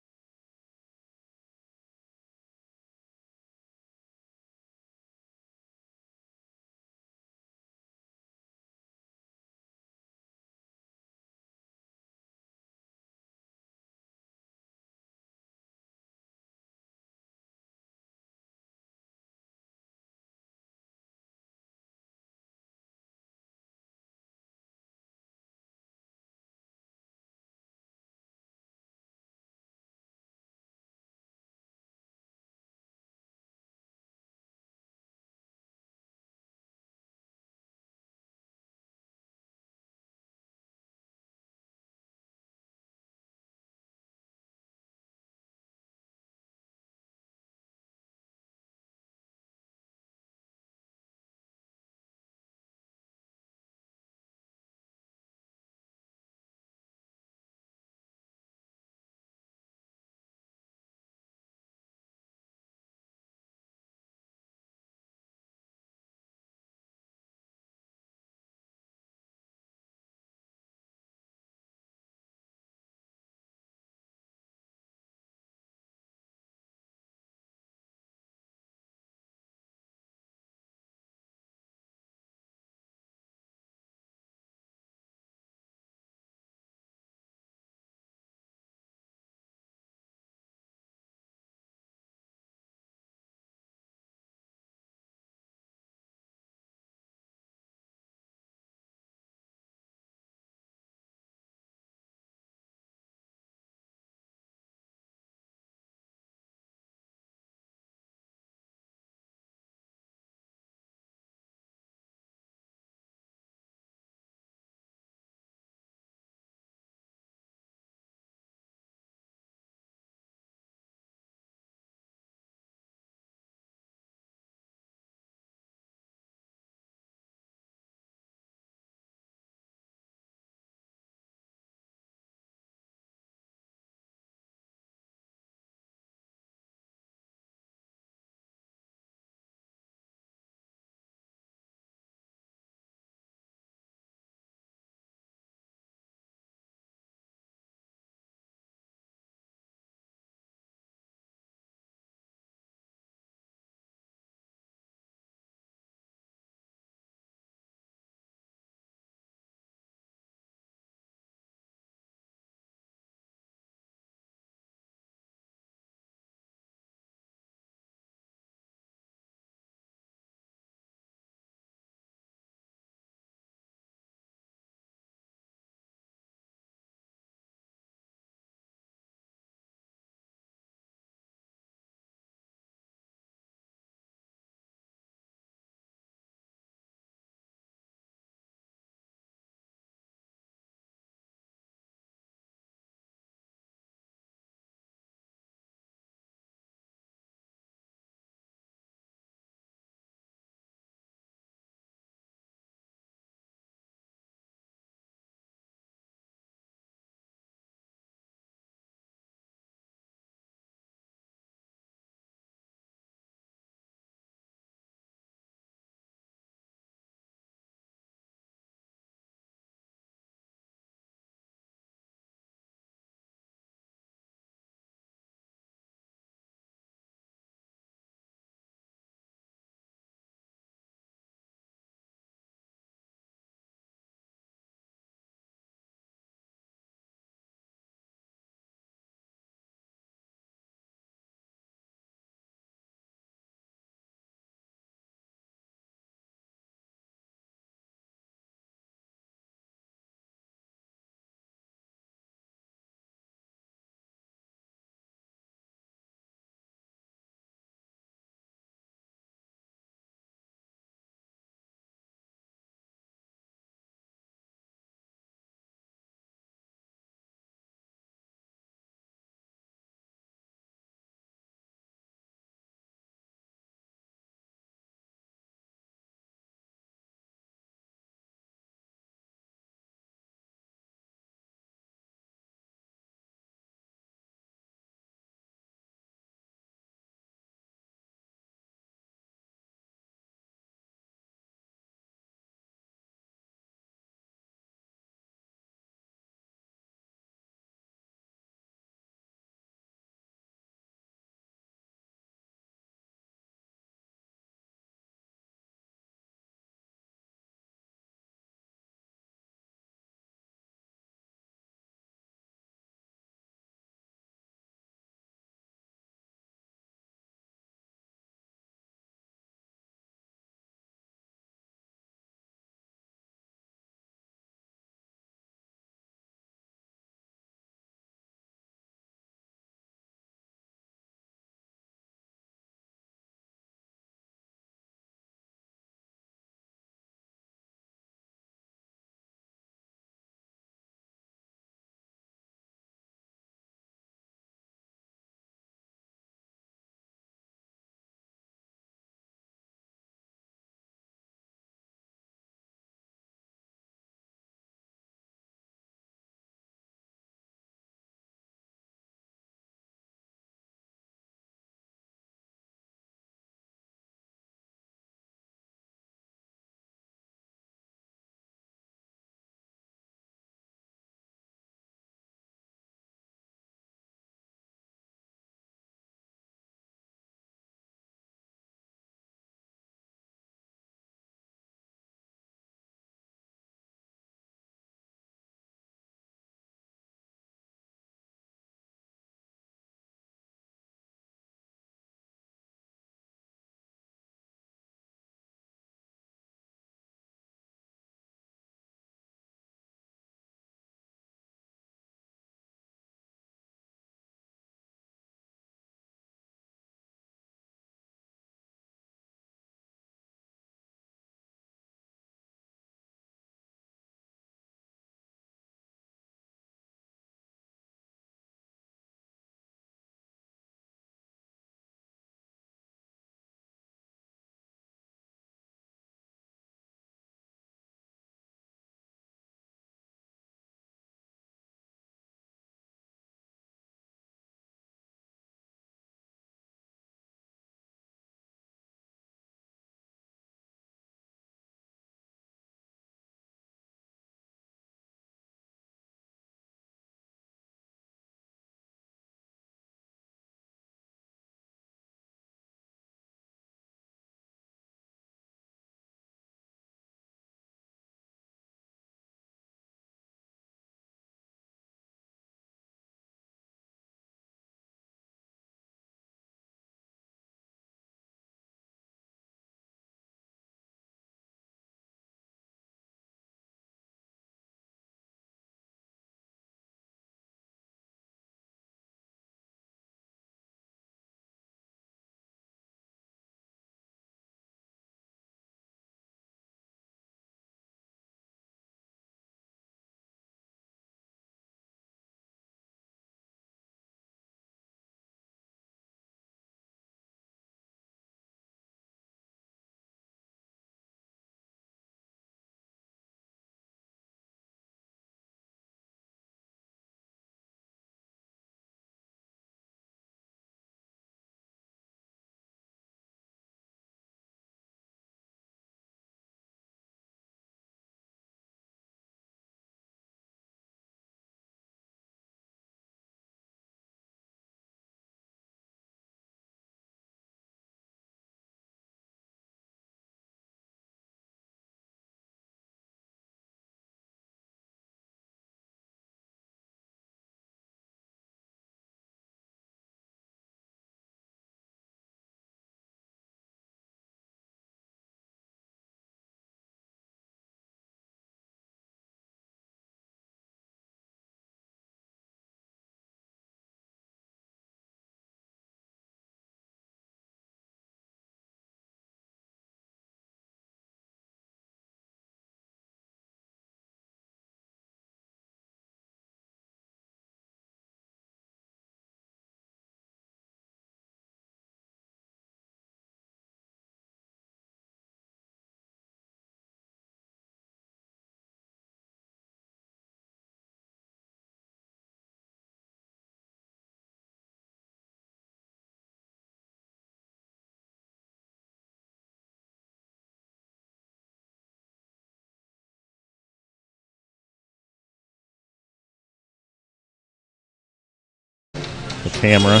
the camera.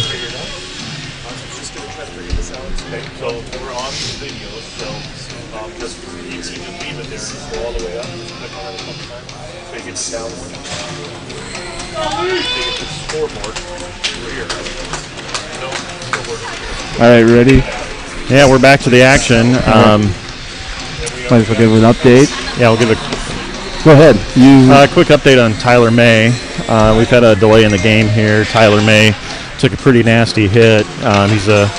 So we're on video, so just you just leave it there and just go all the way up. Just click on it a couple times so you get down. You get the scoreboard over here. No, scoreboard over here. All right, ready? Yeah, we're back to the action. Might as well give an update. Yeah, we'll give a Go ahead. quick update on Tyler May. We've had a delay in the game here. Tyler May took a pretty nasty hit. He's a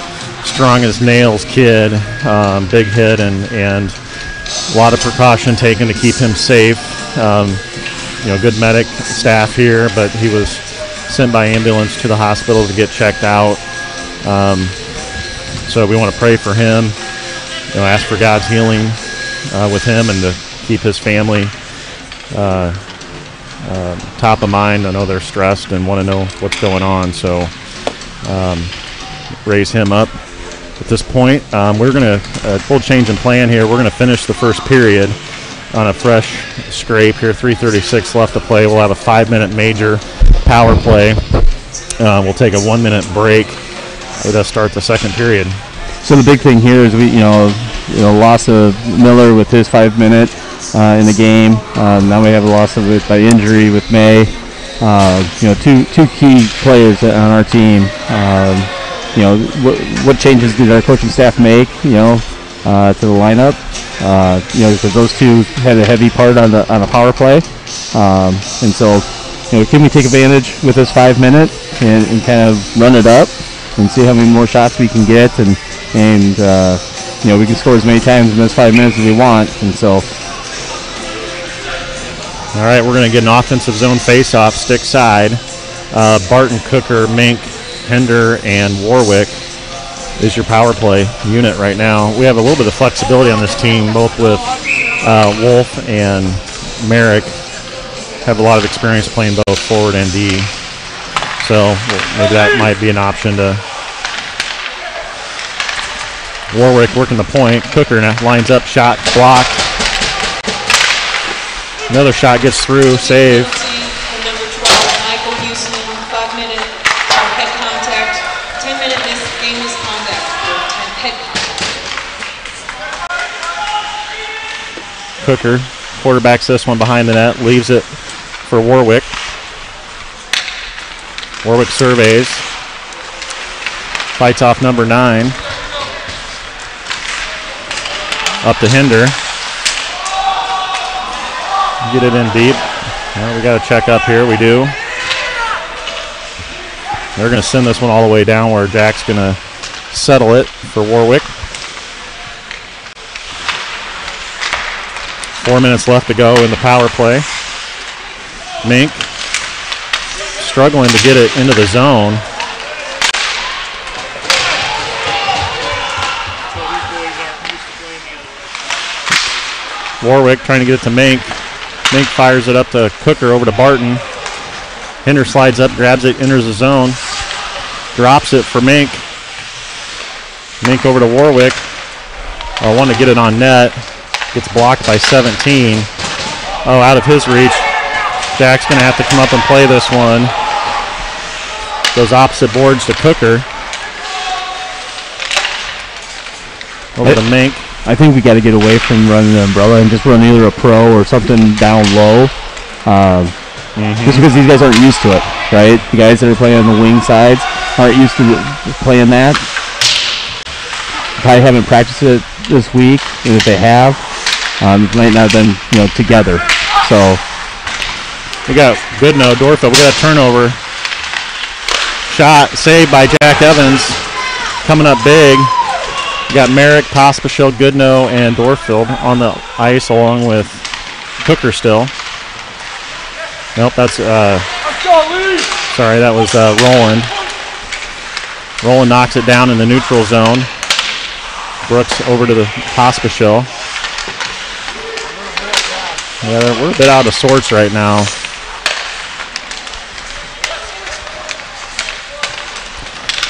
strong as nails kid, big hit, and a lot of precaution taken to keep him safe. Good medic staff here, but he was sent by ambulance to the hospital to get checked out. So we want to pray for him, ask for God's healing with him and to keep his family top of mind. I know they're stressed and want to know what's going on, so raise him up. At this point, we're going to full change in plan here. We're going to finish the first period on a fresh scrape here. 3:36 left to play. We'll have a 5-minute major power play. We'll take a 1-minute break. We'll start the second period. So the big thing here is loss of Miller with his 5-minute in the game. Now we have a loss of it by injury with May. Two key players on our team. What changes did our coaching staff make? To the lineup. Because those two had a heavy part on a power play. And so, can we take advantage with this 5-minute and kind of run it up and see how many more shots we can get and we can score as many times in those 5 minutes as we want. And so, all right, we're going to get an offensive zone face-off, stick side. Barton, Cooker, Mink, Hender, and Warwick is your power play unit right now. We have a little bit of flexibility on this team, both with Wolf and Merrick have a lot of experience playing both forward and D. So maybe that might be an option to Warwick working the point. Cooker lines up, shot, block. Another shot gets through, save. Number 12, Michael Houston, 5-minute head contact, 10-minute game misconduct for head contact. Cooker quarterbacks this one behind the net, leaves it for Warwick. Warwick surveys, fights off number 9. Up to Hender. Get it in deep. Well, we got to check up here. We do. They're going to send this one all the way down where Jack's going to settle it for Warwick. 4 minutes left to go in the power play. Mink struggling to get it into the zone. Warwick trying to get it to Mink. Mink fires it up to Cooker over to Barton. Hender slides up, grabs it, enters the zone. Drops it for Mink. Mink over to Warwick. Want to get it on net. Gets blocked by 17. Oh, out of his reach. Jack's going to have to come up and play this one. Goes opposite boards to Cooker. Over to Mink. I think we got to get away from running the umbrella and just run either a pro or something down low. Just because these guys aren't used to it, right? The guys that are playing on the wing sides aren't used to playing that. Probably haven't practiced it this week, and if they have, it might not have been together. So we got Goodnow, Dorfield. We got a turnover. Shot saved by Jack Evans. Coming up big. We got Merrick, Pospisil, Goodnow, and Dorfield on the ice along with Cooker still. Nope, that's sorry, that was Roland. Roland knocks it down in the neutral zone. Brooks over to the Pospisil. Yeah, we're a bit out of sorts right now.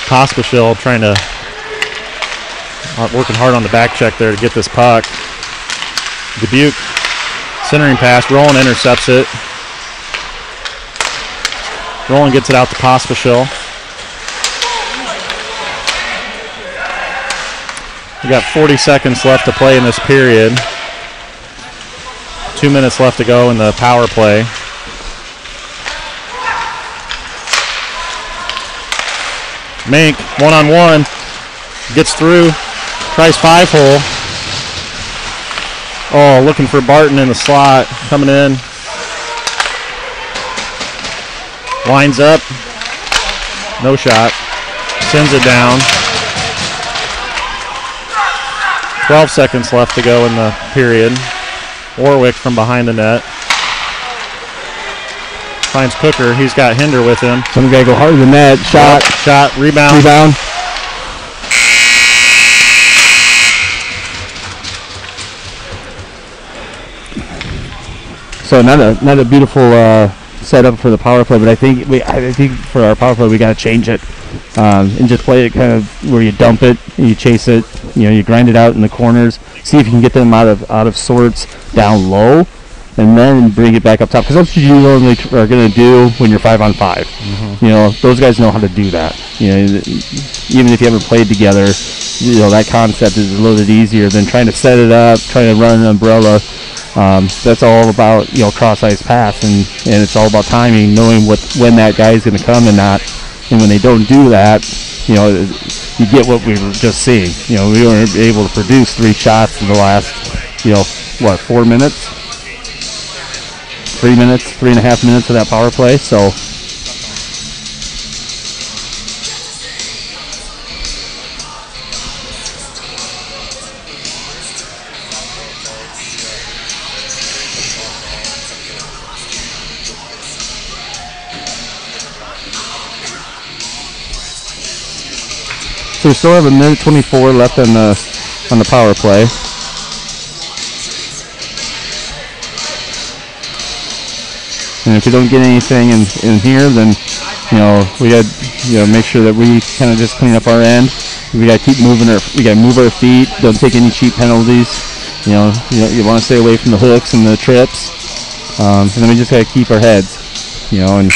Pospisil trying to working hard on the back check there to get this puck. Dubuque centering pass. Roland intercepts it. Roland gets it out to Pospisil. We got 40 seconds left to play in this period. 2 minutes left to go in the power play. Mink, one-on-one, gets through, tries 5-hole. Oh, looking for Barton in the slot, coming in. Lines up, no shot, sends it down. 12 seconds left to go in the period. Warwick from behind the net. Finds Cooker. He's got Hinder with him. Some guy go harder than that. Shot. Shot. Rebound. Rebound. So not a beautiful setup for the power play, but I think for our power play we got to change it and just play it kind of where you dump it, and you chase it, you grind it out in the corners. See if you can get them out of sorts down low, and then bring it back up top. Because that's what you normally are going to do when you're 5-on-5. Mm-hmm. Those guys know how to do that. Even if you haven't played together, that concept is a little bit easier than trying to set it up, trying to run an umbrella. That's all about cross-ice pass, and it's all about timing, knowing when that guy is going to come and not. And when they don't do that, you get what we were just seeing. We weren't able to produce 3 shots in the last, 4 minutes? 3 minutes, 3.5 minutes of that power play. So we still have 1:24 left on the power play. And if we don't get anything in here, then we got make sure that we kind of just clean up our end. We got to keep moving we got to move our feet. Don't take any cheap penalties. You want to stay away from the hooks and the trips. And then we just got to keep our heads. And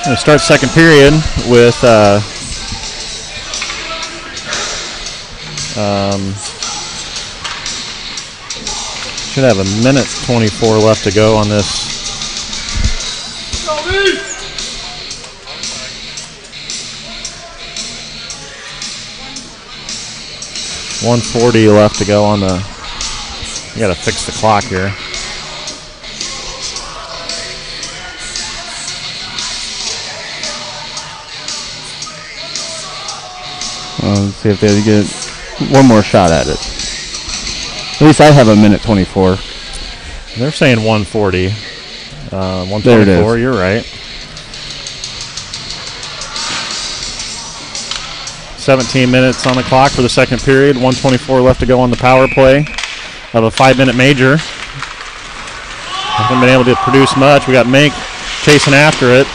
we'll start second period with should have 1:24 left to go on this. 1:40 left to go on the. You got to fix the clock here. Let's see if they get one more shot at it. At least I have 1:24. They're saying 1:40. 1:24, there it is. You're right. 17 minutes on the clock for the second period. 1:24 left to go on the power play of a 5-minute major. Haven't been able to produce much. We got Mink chasing after it.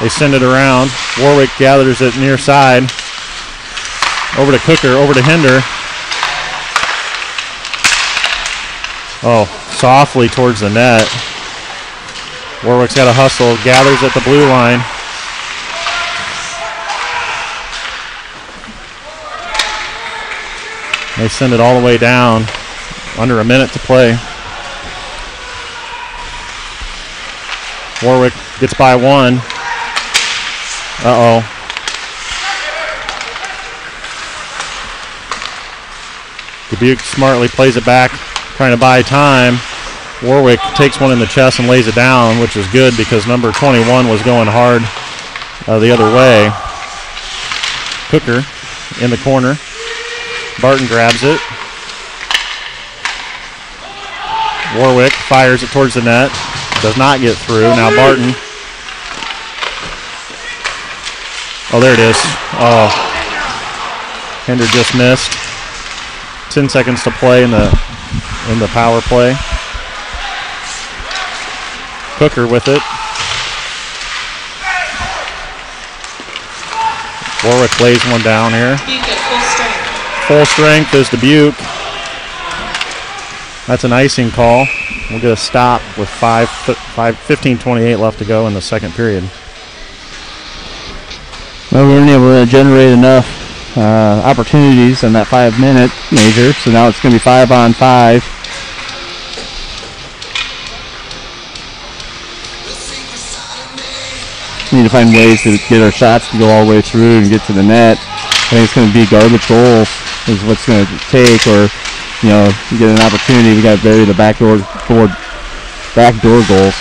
They send it around. Warwick gathers it near side. Over to Cooker, over to Hinder. Oh, softly towards the net. Warwick's got a hustle, gathers at the blue line. They send it all the way down. Under a minute to play. Warwick gets by one. Uh-oh. Dubuque smartly plays it back, trying to buy time. Warwick takes one in the chest and lays it down, which is good because number 21 was going hard the other way. Cooker in the corner. Barton grabs it. Warwick fires it towards the net. Does not get through. Now Barton. Oh, there it is. Oh, Hinder just missed. 10 seconds to play in the power play. Cooker with it. Warwick lays one down here. Dubuque at full strength. Full strength is Dubuque. That's an icing call. We'll get a stop with 15:28 left to go in the second period. Well, we weren't able to generate enough opportunities in that 5-minute major, so now it's going to be 5-on-5. We need to find ways to get our shots to go all the way through and get to the net. I think it's going to be garbage goals is what's going to take, or you get an opportunity, we got to bury the backdoor goals.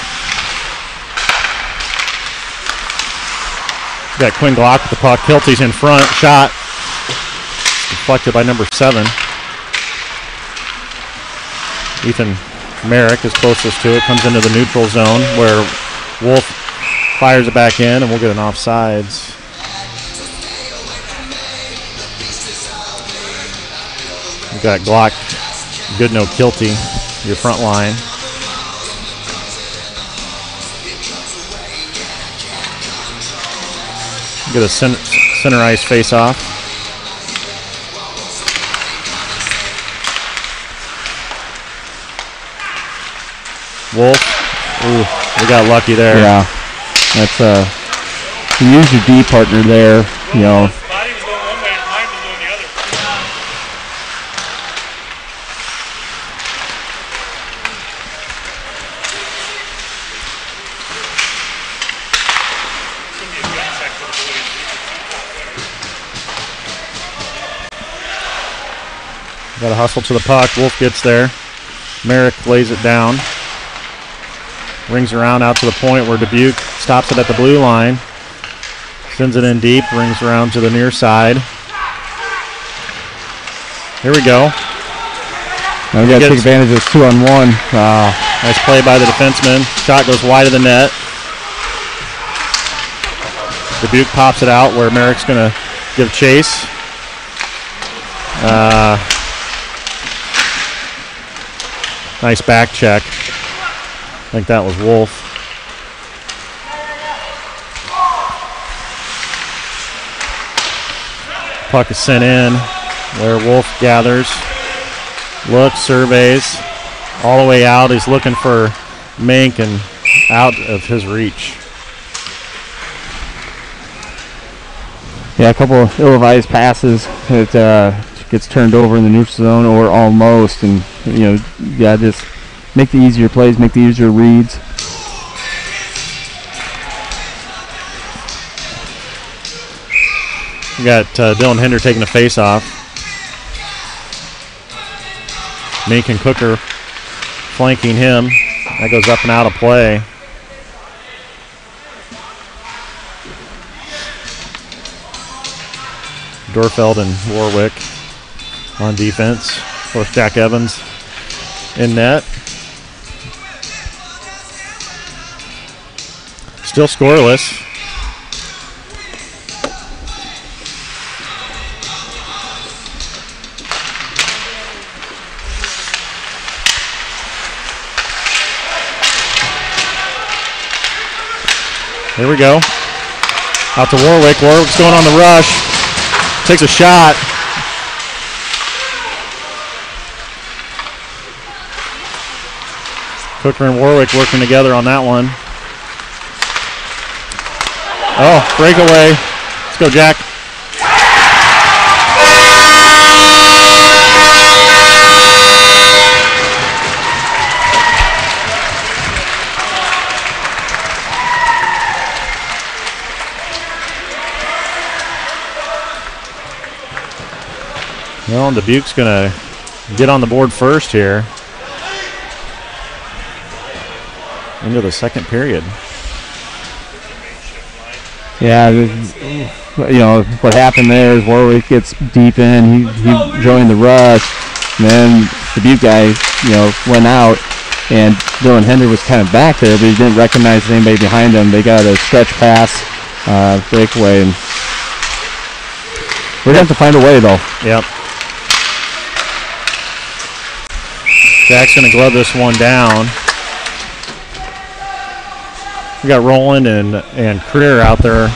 Got Quinn Glock with the puck. Kilty's in front. Shot deflected by number 7. Ethan Merrick is closest to it. Comes into the neutral zone where Wolf fires it back in, and we'll get an offsides. We've got Glock, Goodnow, Kilty, your front line. Get a center ice face-off. Wolf. Ooh, we got lucky there. Yeah, that's you use your D partner there. Body was going one way and mine was going the other. Should be a good check for the boys. Got to hustle to the puck. Wolf gets there. Merrick lays it down. Rings around out to the point where Dubuque stops it at the blue line. Sends it in deep. Rings around to the near side. Here we go. Now we got to take advantage of this 2-on-1. Nice play by the defenseman. Shot goes wide of the net. Dubuque pops it out where Merrick's going to give chase. Nice back check. I think that was Wolf. Puck is sent in where Wolf gathers, looks, surveys, all the way out. He's looking for Mink and out of his reach. Yeah, a couple of ill-advised passes. It gets turned over in the neutral zone or almost, and you got to just make the easier plays, make the easier reads. We got Dylan Hinder taking the face-off. Mink and Cooker flanking him. That goes up and out of play. Dorfeld and Warwick on defense. Of course, Jack Evans in net. Still scoreless. Here we go. Out to Warwick. Warwick's going on the rush. Takes a shot. Cooker and Warwick working together on that one. Oh, breakaway. Let's go, Jack. Well, Dubuque's going to get on the board first here. Into the second period. Yeah, what happened there is Warwick gets deep in. He joined the rush, and then the Dubuque guy, went out, and Dylan Hinder was kind of back there, but he didn't recognize anybody behind him. They got a stretch pass, breakaway, and we're going to have to find a way, though. Yep. Jack's going to glove this one down. We got Rowland and Creer out there,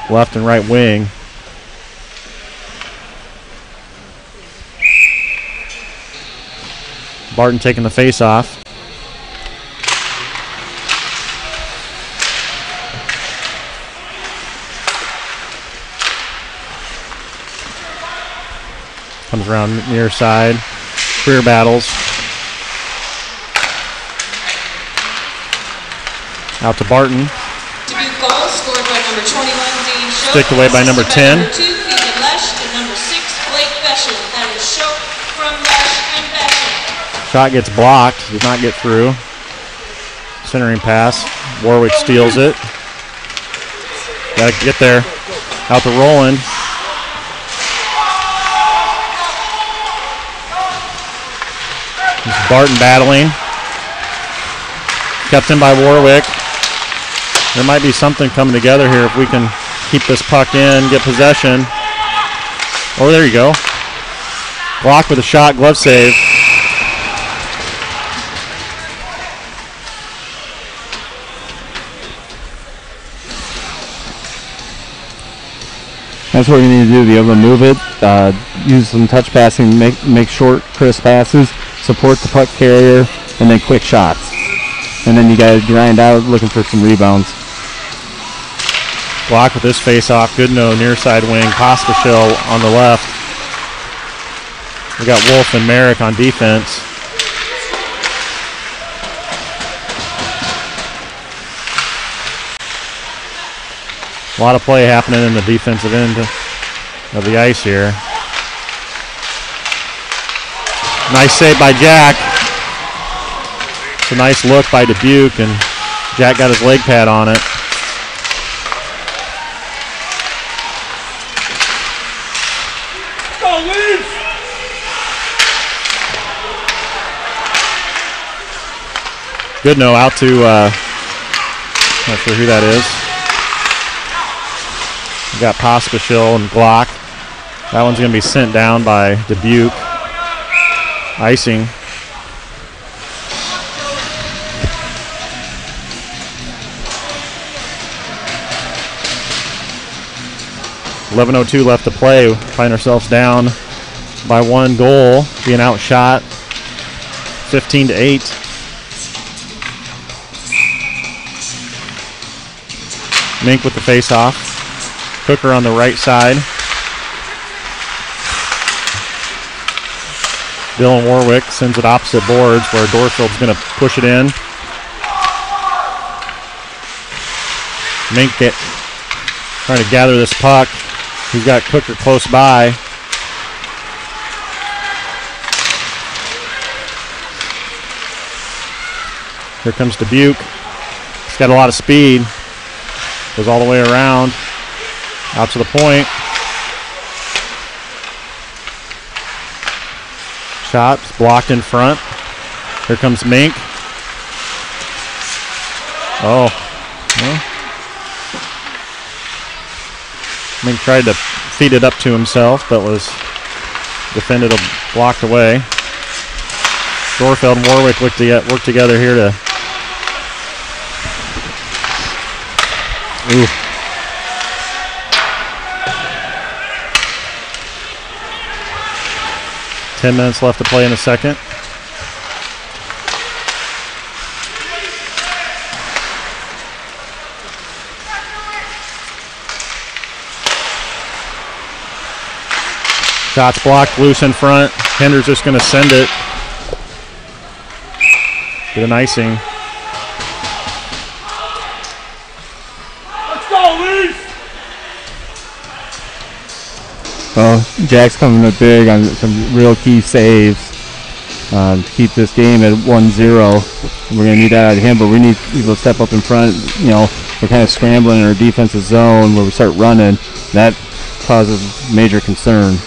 left and right wing. Barton taking the face off. Comes around near side. Career battles. Out to Barton. Dubuque ball scored by number 21, Dean Shope. Sticked away by number 10. Number 2, Phoebe Lesh, and number 6, Blake Beshin. That is Shope from Lesh and Beshin. Shot gets blocked. Does not get through. Centering pass. Warwick steals it. Got to get there. Out to Roland. Barton battling. Kept in by Warwick. There might be something coming together here if we can keep this puck in, get possession. Oh, there you go. Block with a shot, glove save. That's what you need to do, be able to move it, use some touch passing, make short, crisp passes, support the puck carrier, and then quick shots. And then you got to grind out looking for some rebounds. Block with this face-off. Goodnow near side wing. Pospisil on the left. We got Wolf and Merrick on defense. A lot of play happening in the defensive end of the ice here. Nice save by Jack. It's a nice look by Dubuque, and Jack got his leg pad on it. Goodnow out to, not sure who that is. We got Pospisil and Glock. That one's going to be sent down by Dubuque. Icing. .11:02 left to play. Find ourselves down by 1 goal, being outshot 15-8. Mink with the face-off. Cooker on the right side. Dylan Warwick sends it opposite boards where Dorfield's going to push it in. Mink trying to gather this puck. He's got Cooker close by. Here comes Dubuque. He's got a lot of speed. Goes all the way around. Out to the point. Shot's blocked in front. Here comes Mink. Oh. Well. Mink tried to feed it up to himself, but was defended, blocked away. Dorfeld and Warwick work together here to. Ooh. Ten minutes left to play in the second. Shots blocked, loose in front. Hender's just going to send it. Get an icing. Let's go, Lee! Well, Jack's coming up big on some real key saves to keep this game at 1-0. We're going to need that out of him, but we need people to step up in front. You know, we're kind of scrambling in our defensive zone where we start running. That causes major concern.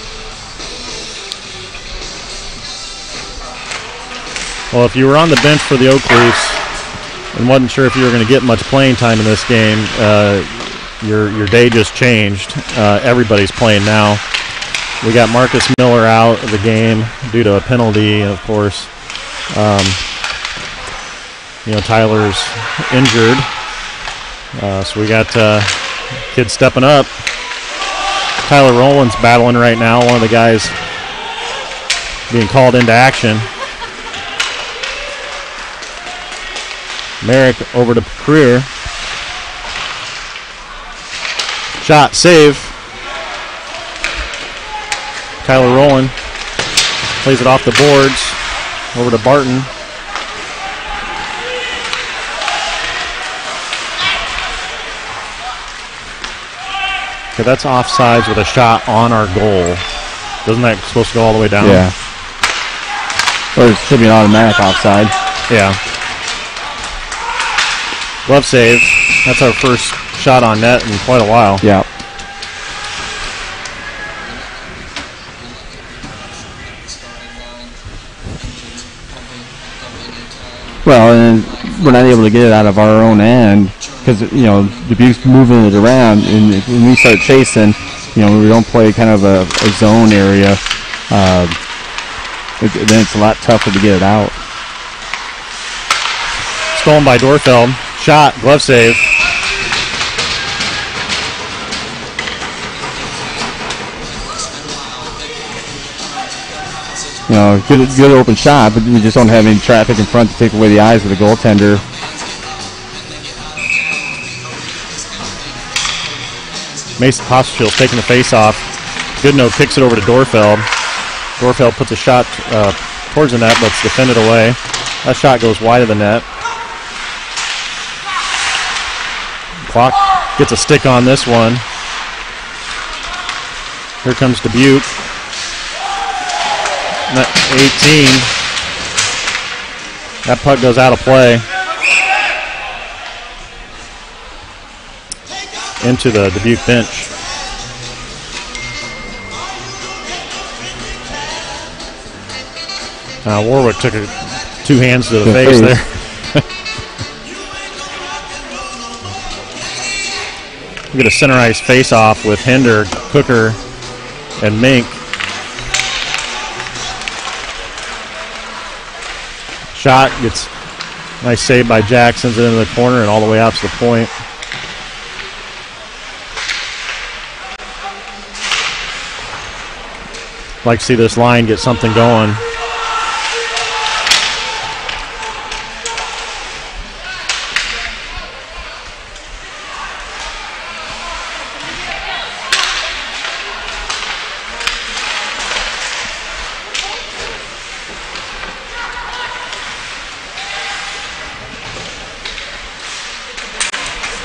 Well, if you were on the bench for the Oak Leafs and wasn't sure if you were going to get much playing time in this game, your day just changed. Everybody's playing now. We got Marcus Miller out of the game due to a penalty, and of course, Tyler's injured. So we got kids stepping up. Tyler Rowland's battling right now, one of the guys being called into action. Merrick over to Career. Shot, save. Tyler Rowland Plays it off the boards. Over to Barton. Okay, that's offsides with a shot on our goal. Isn't that supposed to go all the way down? Yeah. Or it should be an automatic offside. Yeah. Glove save. That's our first shot on net in quite a while. Yeah. Well, and we're not able to get it out of our own end because, you know, Dubuque's moving it around, and when we start chasing, you know, we don't play kind of a zone area, then it's a lot tougher to get it out. Stolen by Dorfeld. Shot, glove save. You know, good open shot, but we just don't have any traffic in front to take away the eyes of the goaltender. Mason Postfield's taking the face off. Goodnow kicks it over to Dorfeld. Dorfeld puts a shot towards the net, but it's defended away. That shot goes wide of the net. Clock gets a stick on this one. Here comes Dubuque. Net 18. That puck goes out of play. Into the Dubuque bench. Warwick took two hands to the face there. We get a center ice face-off with Hinder, Cooker, and Mink. Shot gets nice save by Jack, sends it into the corner and all the way out to the point. Like to see this line get something going.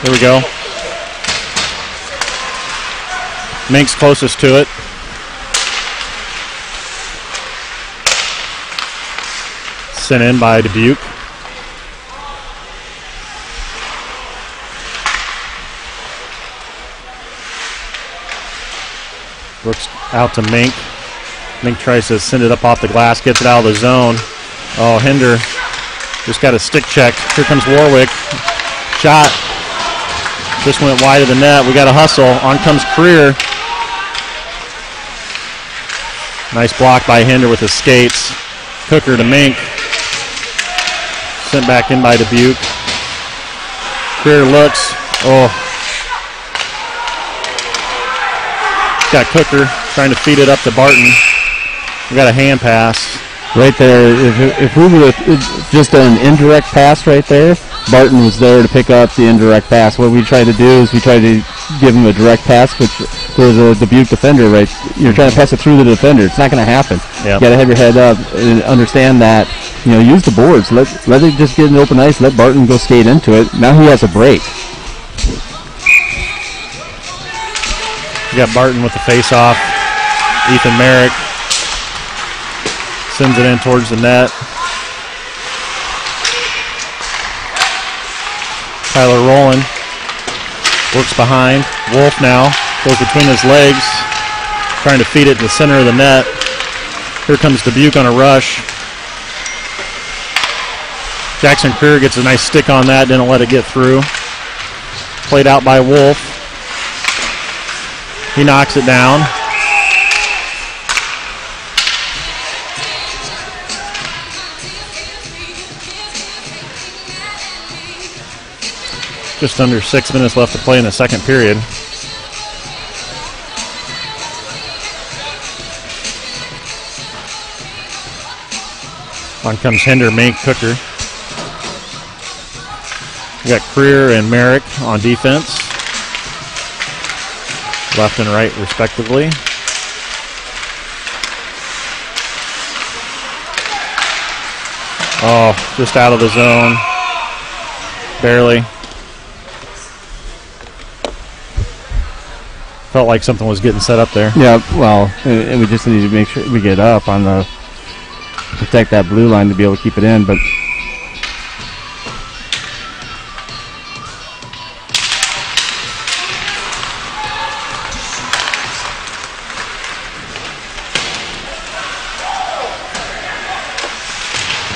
Here we go. Mink's closest to it. Sent in by Dubuque. Brooks out to Mink. Mink tries to send it up off the glass, gets it out of the zone. Oh, Hinder just got a stick check. Here comes Warwick. Shot. Just went wide of the net. We got a hustle. On comes Creer. Nice block by Hinder with his skates. Cooker to Mink. Sent back in by Dubuque. Creer looks. Oh. Got Cooker trying to feed it up to Barton. We got a hand pass. Right there, if we would have just done an indirect pass right there, Barton was there to pick up the indirect pass. What we tried to do is we tried to give him a direct pass, which there's a Dubuque defender, right? You're trying to pass it through the defender. It's not going to happen. Yep. You got to have your head up and understand that, you know, use the boards. Let it just get an open ice. Let Barton go skate into it. Now he has a break. We got Barton with the face-off. Ethan Merrick sends it in towards the net. Tyler Rowland works behind. Wolf now goes between his legs, trying to feed it to the center of the net. Here comes Dubuque on a rush. Jackson Creer gets a nice stick on that, didn't let it get through. Played out by Wolf. He knocks it down. Just under 6 minutes left to play in the second period. On comes Hinder, Mink, Cooker. We got Creer and Merrick on defense. Left and right, respectively. Oh, just out of the zone. Barely. Felt like something was getting set up there. Yeah, well, and we just need to make sure we get up on the protect that blue line to be able to keep it in, but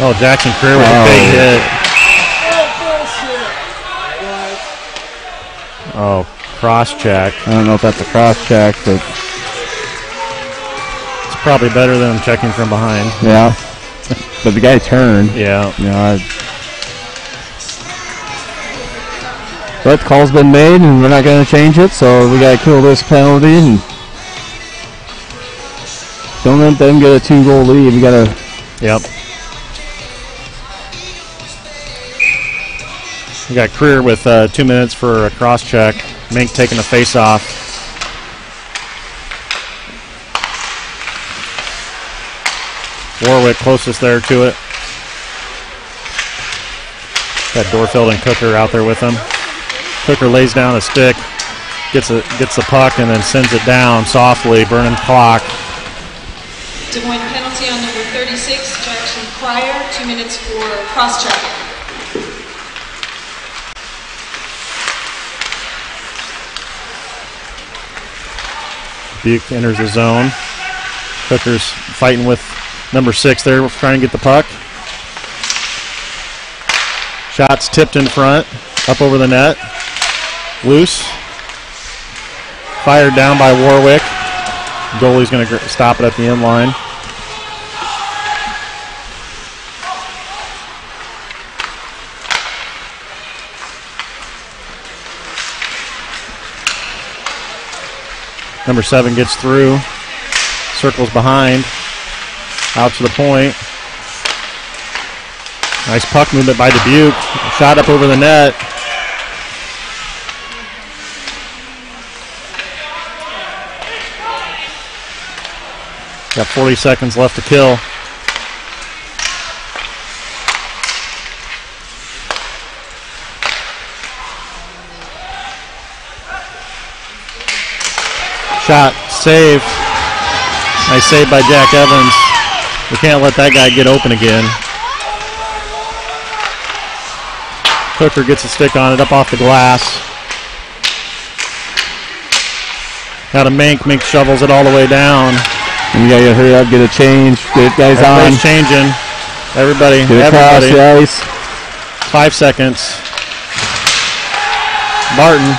Oh, Jackson Career with a big hit. Oh, cross check. I don't know if that's a cross check, but it's probably better than checking from behind. yeah. But the guy turned. Yeah. You know, but the call's been made, and we're not going to change it, so we got to kill this penalty and don't let them get a 2-goal lead. We got to. Yep. We got Career with 2 minutes for a cross check. Mink taking a face off. Warwick closest there to it. Got Dorfield and Cooker out there with him. Cooker lays down a stick, gets the puck, and then sends it down softly, burning clock. Des Moines penalty on number 36, Jackson Pryor, 2 minutes for cross check. Dubuque enters the zone. Cooker's fighting with number 6 there, trying to get the puck. Shots tipped in front, up over the net. Loose. Fired down by Warwick. Goalie's going to stop it at the end line. Number 7 gets through, circles behind, out to the point. Nice puck movement by Dubuque. Shot up over the net. Got 40 seconds left to kill. Shot, save. Nice save by Jack Evans. We can't let that guy get open again. Cooker gets a stick on it up off the glass. Got a Mink. Mink shovels it all the way down. And you gotta hurry up, get a change, get guys Everybody's on. changing. Everybody. Get across the ice. 5 seconds. Barton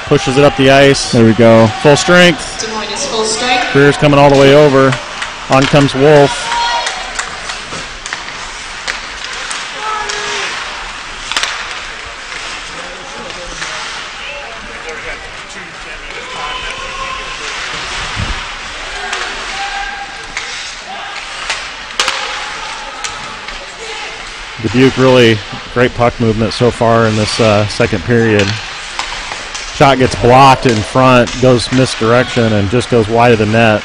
pushes it up the ice. There we go. Full strength. Des Moines is full strength. Career's coming all the way over. On comes Wolf. Dubuque really great puck movement so far in this second period. Shot gets blocked in front, goes misdirection, and just goes wide of the net.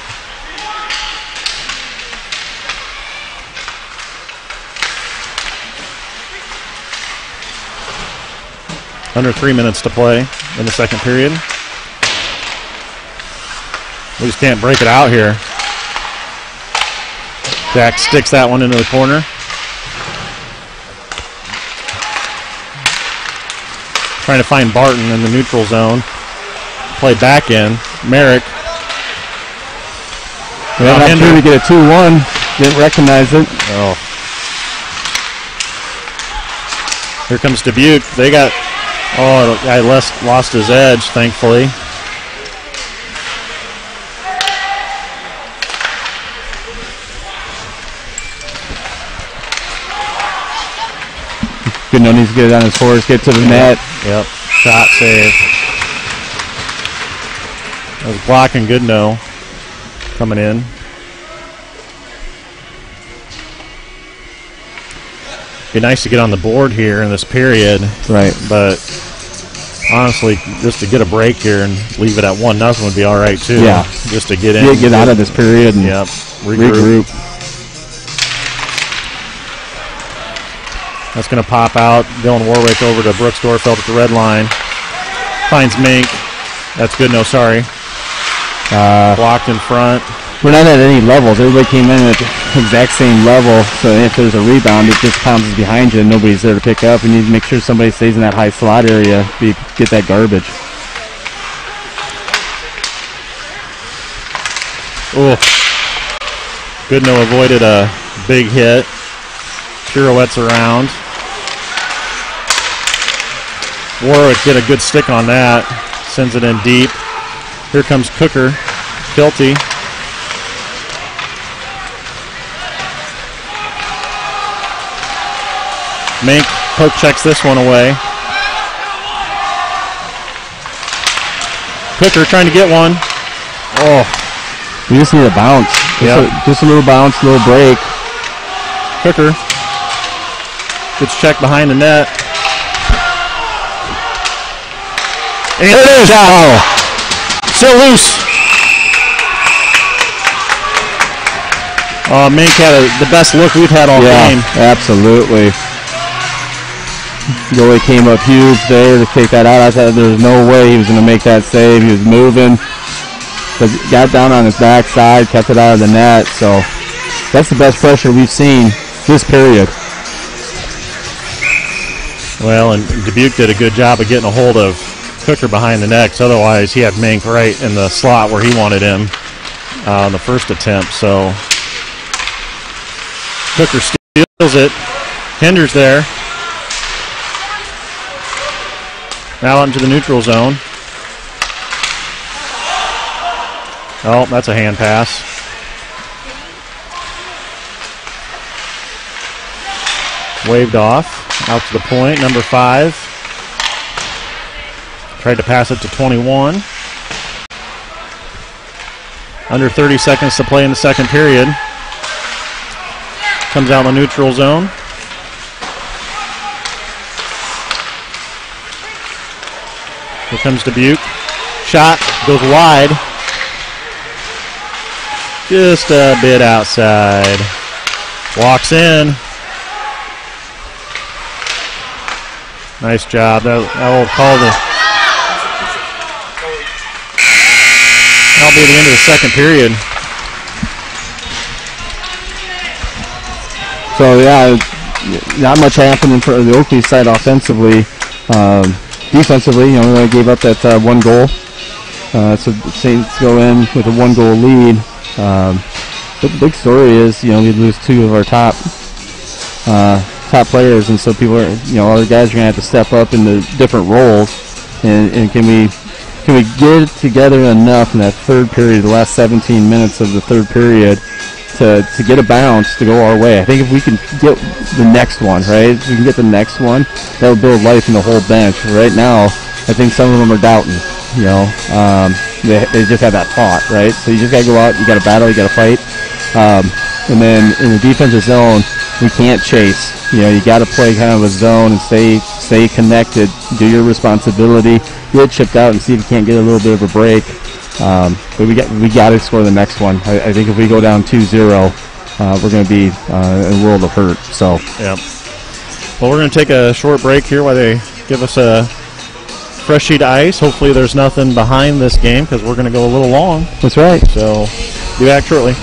Under 3 minutes to play in the second period. We just can't break it out here. Jack sticks that one into the corner. Trying to find Barton in the neutral zone. Play back in. Merrick. We had an opportunity to get a 2-1. Didn't recognize it. Oh. Here comes Dubuque. They got... Oh, the guy lost his edge, thankfully. Goodno needs to get it on his horse, get to the net. Yep. Shot save. That was blocking Goodno coming in. Be nice to get on the board here in this period. Right. But honestly, just to get a break here and leave it at 1-0 would be all right too. Yeah. Just to get in. Get out of this period and regroup. That's going to pop out. Dylan Warwick over to Brooks Dorfeld at the red line. Finds Mink. That's good. No, sorry. Blocked in front. We're not at any levels. Everybody came in at the exact same level. So if there's a rebound, it just pounds behind you and nobody's there to pick up. We need to make sure somebody stays in that high slot area to get that garbage. Oh. Goodnow avoided a big hit. Pirouettes around. Warwick did a good stick on that. Sends it in deep. Here comes Cooker. Kilty. Mink poke checks this one away. Cooker trying to get one. Oh. We just need a bounce. Just a little bounce, a little break. Cooker gets checked behind the net. And there it is. Oh. Still loose. Mink had the best look we've had all game. Absolutely. Goalie came up huge there to take that out. I thought there was no way he was going to make that save. He was moving, but got down on his backside, kept it out of the net. So that's the best pressure we've seen this period. Well, and Dubuque did a good job of getting a hold of Cooker behind the net. Otherwise, he had Mink right in the slot where he wanted him on the first attempt. So Cooker steals it. Hinder's there. Now into the neutral zone. Oh, that's a hand pass. Waved off. Out to the point. Number 5. Tried to pass it to 21. Under 30 seconds to play in the second period. Comes out in the neutral zone. Here comes Dubuque. Shot goes wide. Just a bit outside. Walks in. Nice job. That'll call that'll be the end of the second period. So yeah, not much happening for the Oakley side offensively. Defensively, we only gave up that one goal. So the Saints go in with a 1-goal lead. But the big story is, we lose 2 of our top players, and so people are, other guys are going to have to step up into different roles. And can we get it together enough in that third period, the last 17 minutes of the third period, to get a bounce to go our way? I think if we can get the next one, right? If we can get the next one, that will build life in the whole bench. Right now, I think some of them are doubting. They just have that thought, right? So you just got to go out, you got to battle, you got to fight. And then in the defensive zone, we can't chase. You got to play kind of a zone and stay connected. Do your responsibility. Get chipped out and see if you can't get a little bit of a break. But we got to score the next one. I think if we go down 2-0, we're going to be in a world of hurt. So yeah. Well, we're going to take a short break here while they give us a fresh sheet of ice. Hopefully, there's nothing behind this game because we're going to go a little long. That's right. So, be back shortly.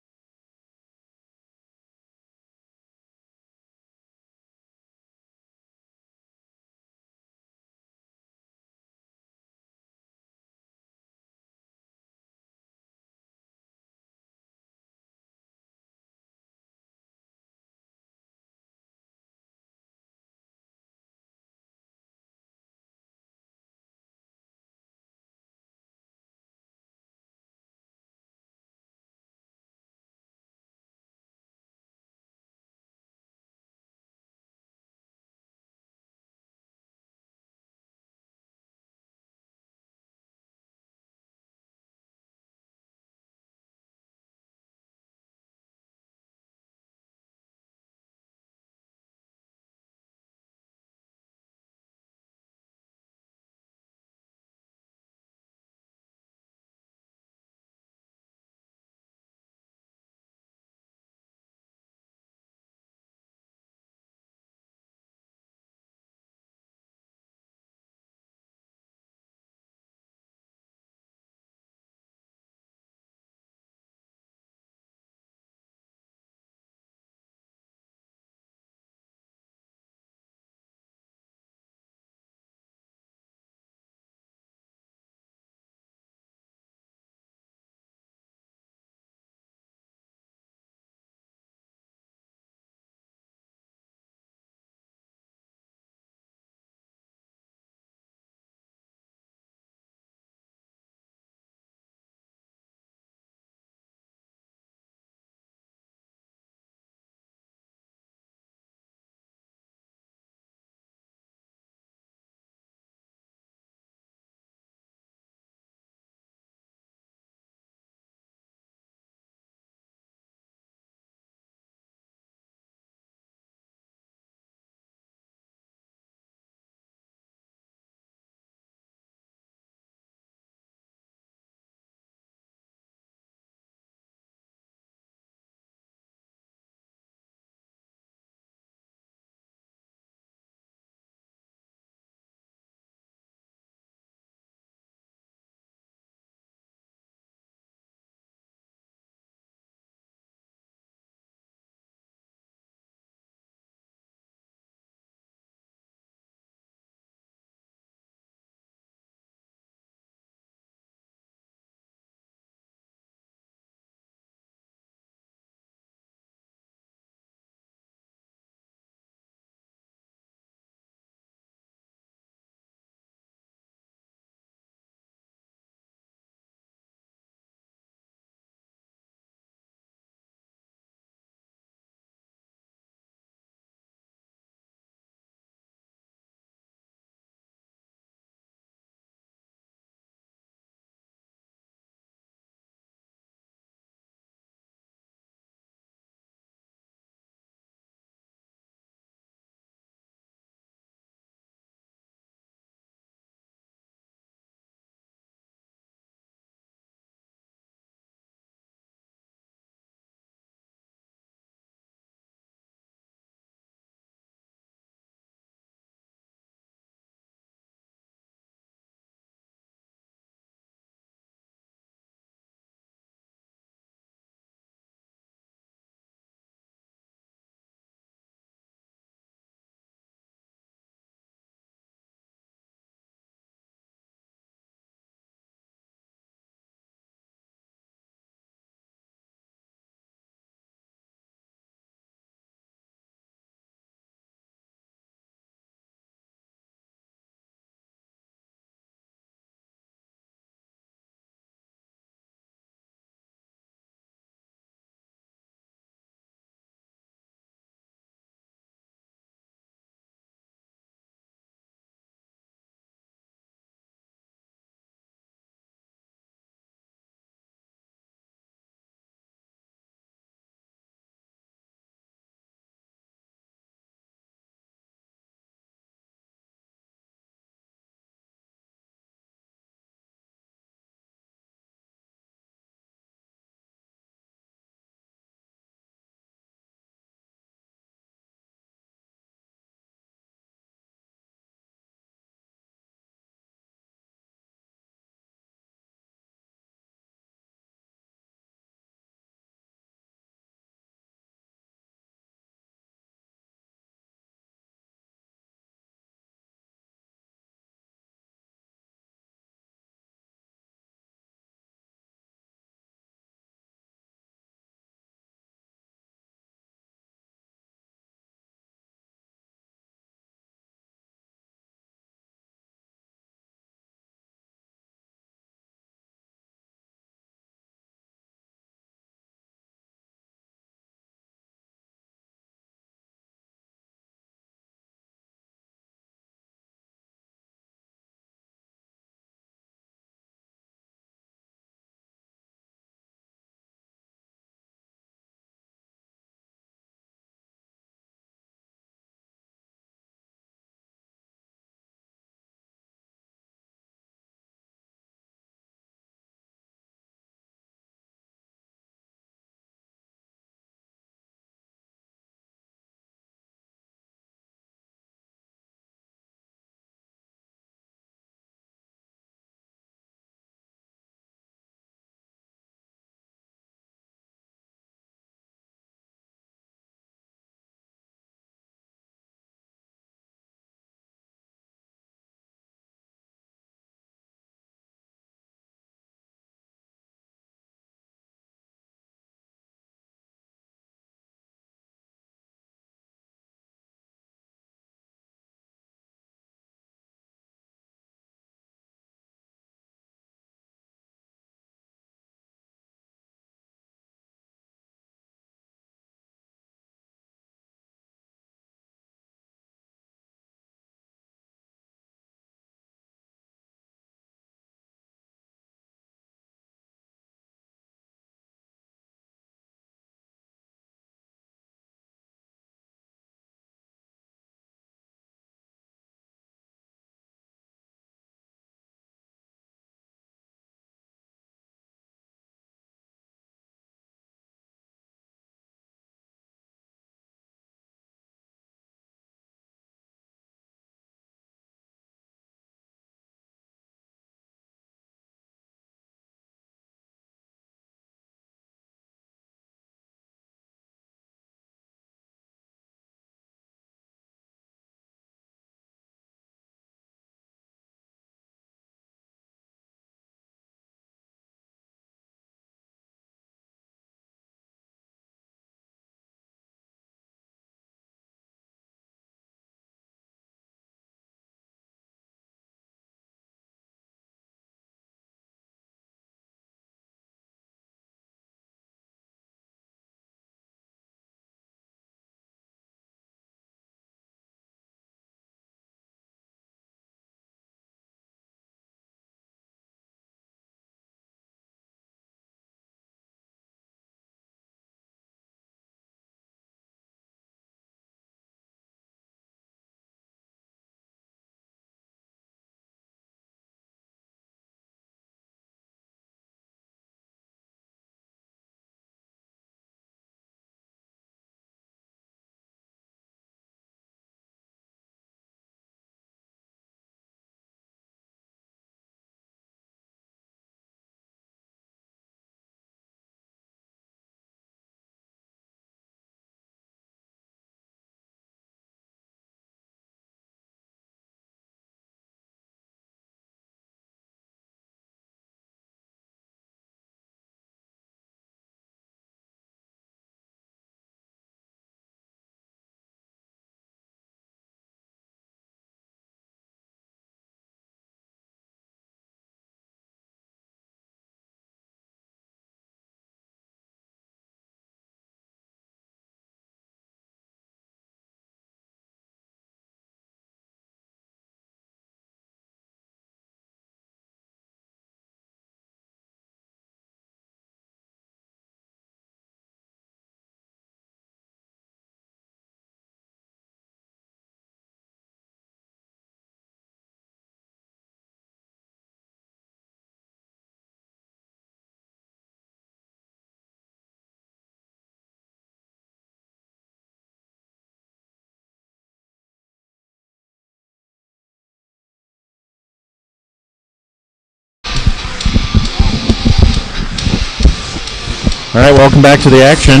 All right, welcome back to the action.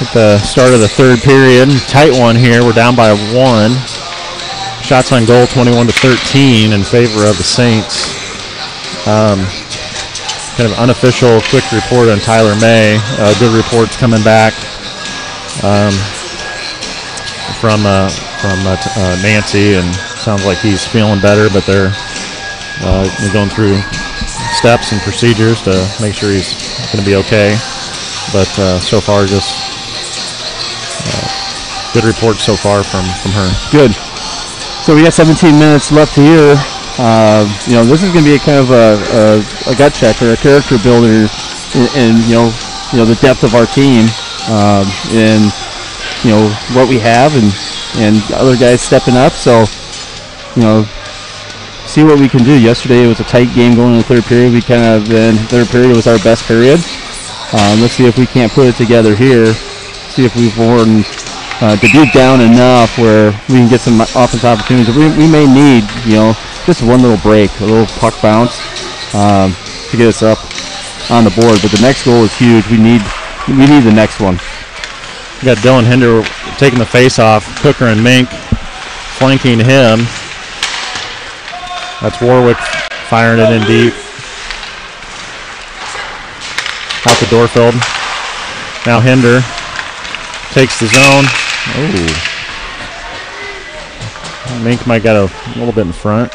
At the start of the third period, tight one here. We're down by 1. Shots on goal, 21-13 in favor of the Saints. Kind of unofficial quick report on Tyler May. Good reports coming back from Nancy, and sounds like he's feeling better, but they're going through steps and procedures to make sure he's going to be okay. But so far, just good reports so far from her. Good. So we got 17 minutes left here. This is going to be a kind of a gut check or a character builder in the depth of our team, and what we have, and other guys stepping up. So see what we can do. Yesterday it was a tight game going into the third period. Third period was our best period. Let's see if we can't put it together here. See if we've worn Dubuque down enough where we can get some offensive opportunities. We may need, just one little break, a little puck bounce to get us up on the board. But the next goal is huge. We need the next one. We got Dylan Hinder taking the face off. Cooker and Mink flanking him. That's Warwick firing it in deep. Out to Dorfield. Now Hinder takes the zone. Oh. Mink might got a little bit in front.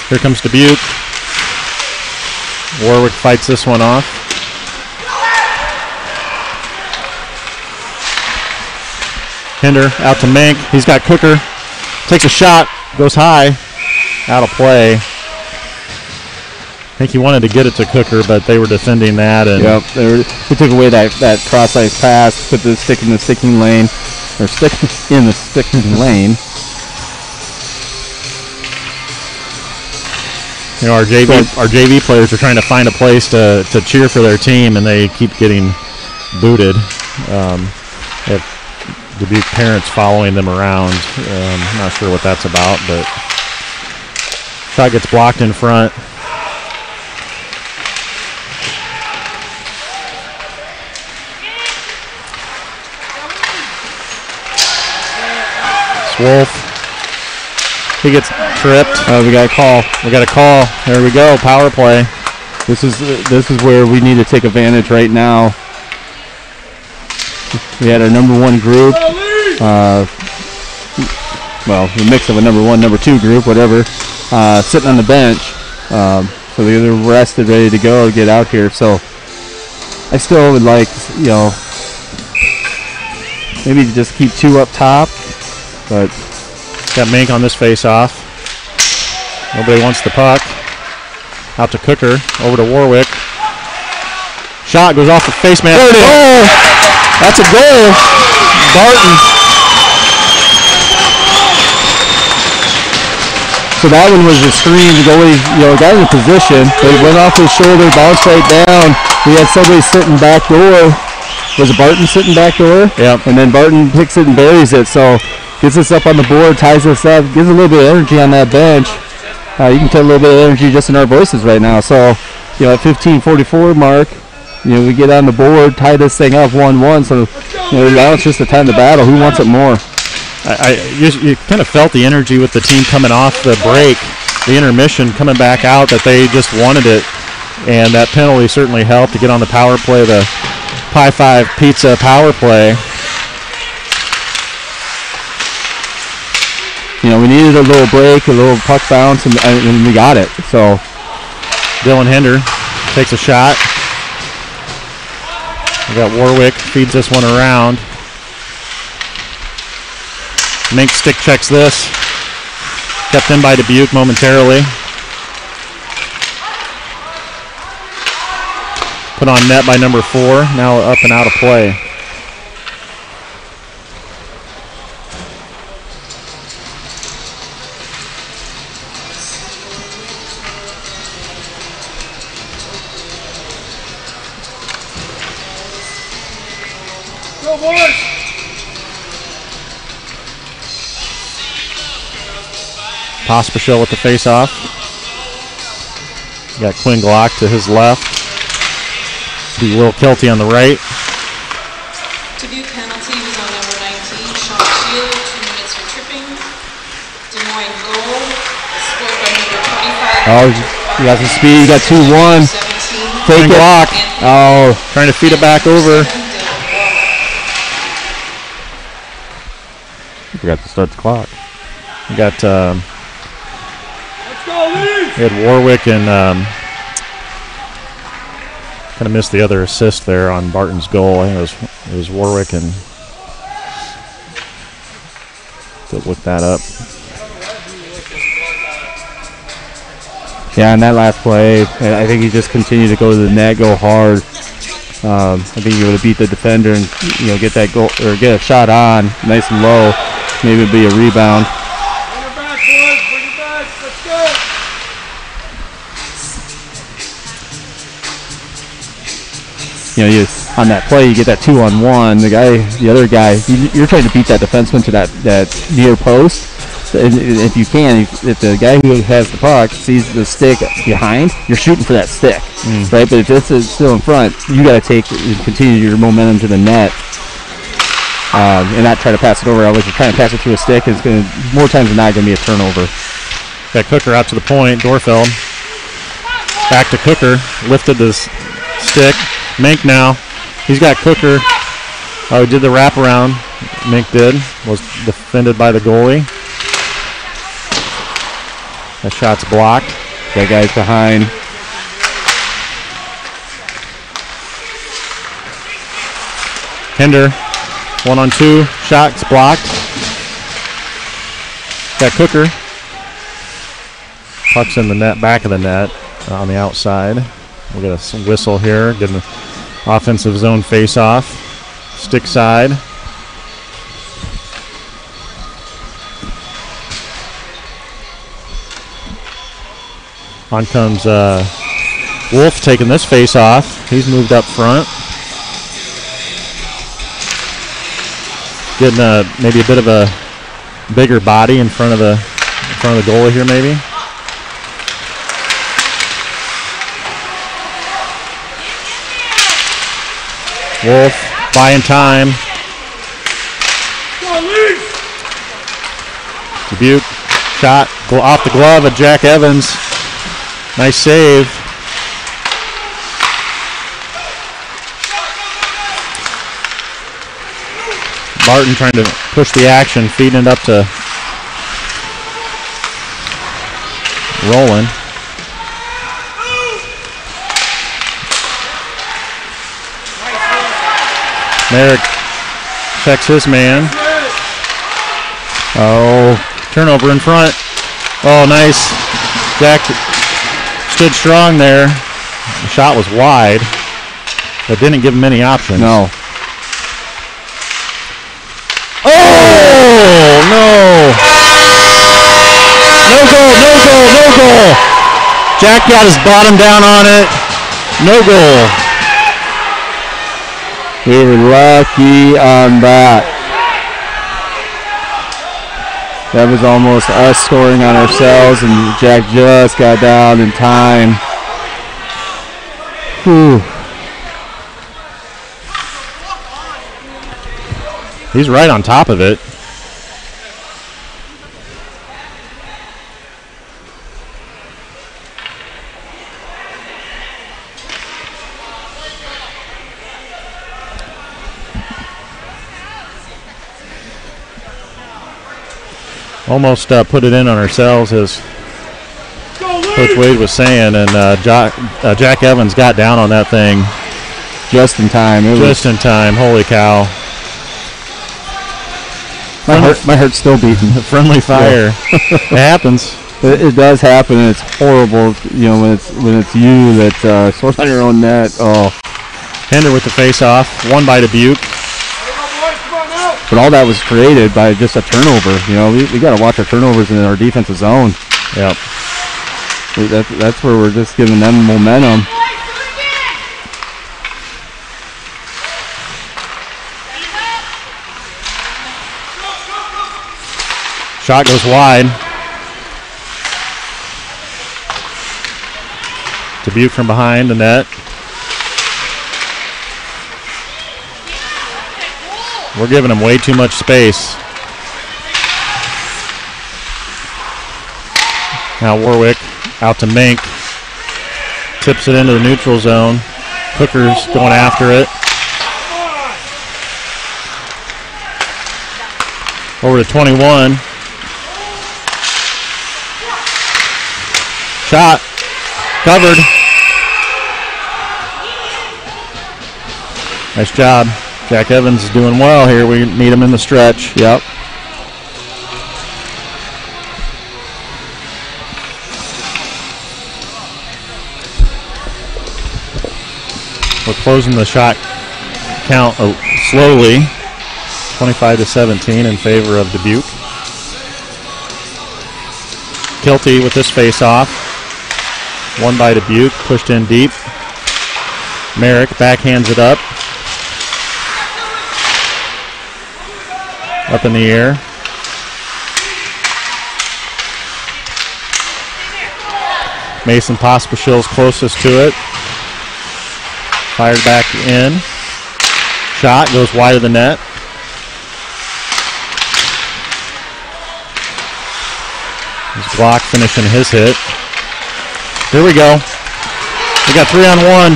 Here comes Dubuque. Warwick fights this one off. Hinder out to Mink. He's got Cooker. Takes a shot. Goes high. Out of play. I think he wanted to get it to Cooker, but they were defending that. And yep, they took away that cross-ice pass, put the stick in the sticking lane, or stick in the sticking lane. Our JV players are trying to find a place to cheer for their team, and they keep getting booted. If Dubuque parents following them around, I'm not sure what that's about, but shot gets blocked in front. It's Wolf. He gets tripped. We got a call. There we go. Power play. This is where we need to take advantage right now. We had our number 1 group. The mix of a number 1, number 2 group, whatever, sitting on the bench. So they're rested, ready to go, get out here. So I still would like, maybe just keep 2 up top, but. Got Mink on this face-off. Nobody wants the puck. Out to Cooker. Over to Warwick. Shot goes off the face mask. Oh! That's a goal. Barton. So that one was a screen. The goalie, got in a position. But it went off his shoulder, bounced right down. We had somebody sitting back door. Was it Barton sitting back door? Yep. And then Barton picks it and buries it. So gets us up on the board, ties us up, gives a little bit of energy on that bench. You can tell a little bit of energy just in our voices right now. So, at 15:44 mark, we get on the board, tie this thing up 1-1. So, now it's just the time to battle. Who wants it more? You kind of felt the energy with the team coming off the break, the intermission coming back out, that they just wanted it. And that penalty certainly helped to get on the power play, the Pie 5 Pizza power play. We needed a little break, a little puck bounce, and we got it. So Dylan Hinder takes a shot. We got Warwick, feeds this one around. Mink stick checks this. Kept in by Dubuque momentarily. Put on net by number 4, now up and out of play. Pospisil with the face-off. Got Quinn Glock to his left. Be Will Kelty on the right. Dubuque penalty was on number 19, Sean Shearer, 2 minutes for tripping. Des Moines goal, scored by number 25. Oh, you got some speed. You got 2-1. 17. Take Glock. Oh, Trying to feed it back over. forgot to start the clock. We got we had Warwick and kind of missed the other assist there on Barton's goal. I think it was Warwick, and to look that up. Yeah, in that last play, I think he just continued to go to the net, go hard. I think he would have beat the defender and get that goal or get a shot on nice and low. Maybe it'd be a rebound. On that play, you get that 2-on-1. The other guy, you're trying to beat that defenseman to that near post. And if you can, if the guy who has the puck sees the stick behind, you're shooting for that stick, right? But if this is still in front, you got to continue your momentum to the net, and not try to pass it over. Otherwise, you're trying to pass it through a stick, and it's going to more times than not going to be a turnover. Got Cooker out to the point. Dorfeld back to Cooker, lifted the stick. Mink now. He's got Cooker. Oh, he did the wraparound. Mink did. Was defended by the goalie. That shot's blocked. That guy's behind. Hinder. 1-on-2. Shot's blocked. Got Cooker. Puck's in the net, back of the net on the outside. We'll get a whistle here. Get an offensive zone face-off. Stick side. On comes Wolf taking this face-off. He's moved up front. Getting maybe a bit of a bigger body in front of the goalie here, maybe. Wolf buying time. Dubuque shot off the glove of Jack Evans. Nice save. Barton trying to push the action, feeding it up to Rowland. Merrick checks his man. Oh, turnover in front. Oh, nice. Jack stood strong there. The shot was wide, but didn't give him any options. No. Oh, no. No goal, no goal, no goal. Jack got his bottom down on it. No goal. We were lucky on that. That was almost us scoring on ourselves, and Jack just got down in time. Whew. He's right on top of it. Almost put it in on ourselves, as Coach Wade was saying, and Jack Evans got down on that thing Just in time. just in time. Holy cow. My heart's still beating. Friendly fire. It happens. It does happen, and it's horrible, when it's you that scores on your own net. Oh. Hinder with the face-off. Won by Dubuque. But all that was created by just a turnover. We got to watch our turnovers in our defensive zone. Yep. That's where we're just giving them momentum. Shot goes wide. Dubuque from behind the net. We're giving them way too much space. Now Warwick out to Mink. Tips it into the neutral zone. Cooker's going after it. Over to 21. Shot. Covered. Nice job. Jack Evans is doing well here. We need him in the stretch. Yep. We're closing the shot count slowly. 25-17 in favor of Dubuque. Kilty with this face-off. Won by Dubuque, pushed in deep. Merrick backhands it up. Up in the air. Mason Pospisil's closest to it. Fired back in. Shot goes wide of the net. Block finishing his hit. Here we go. We got 3-on-1.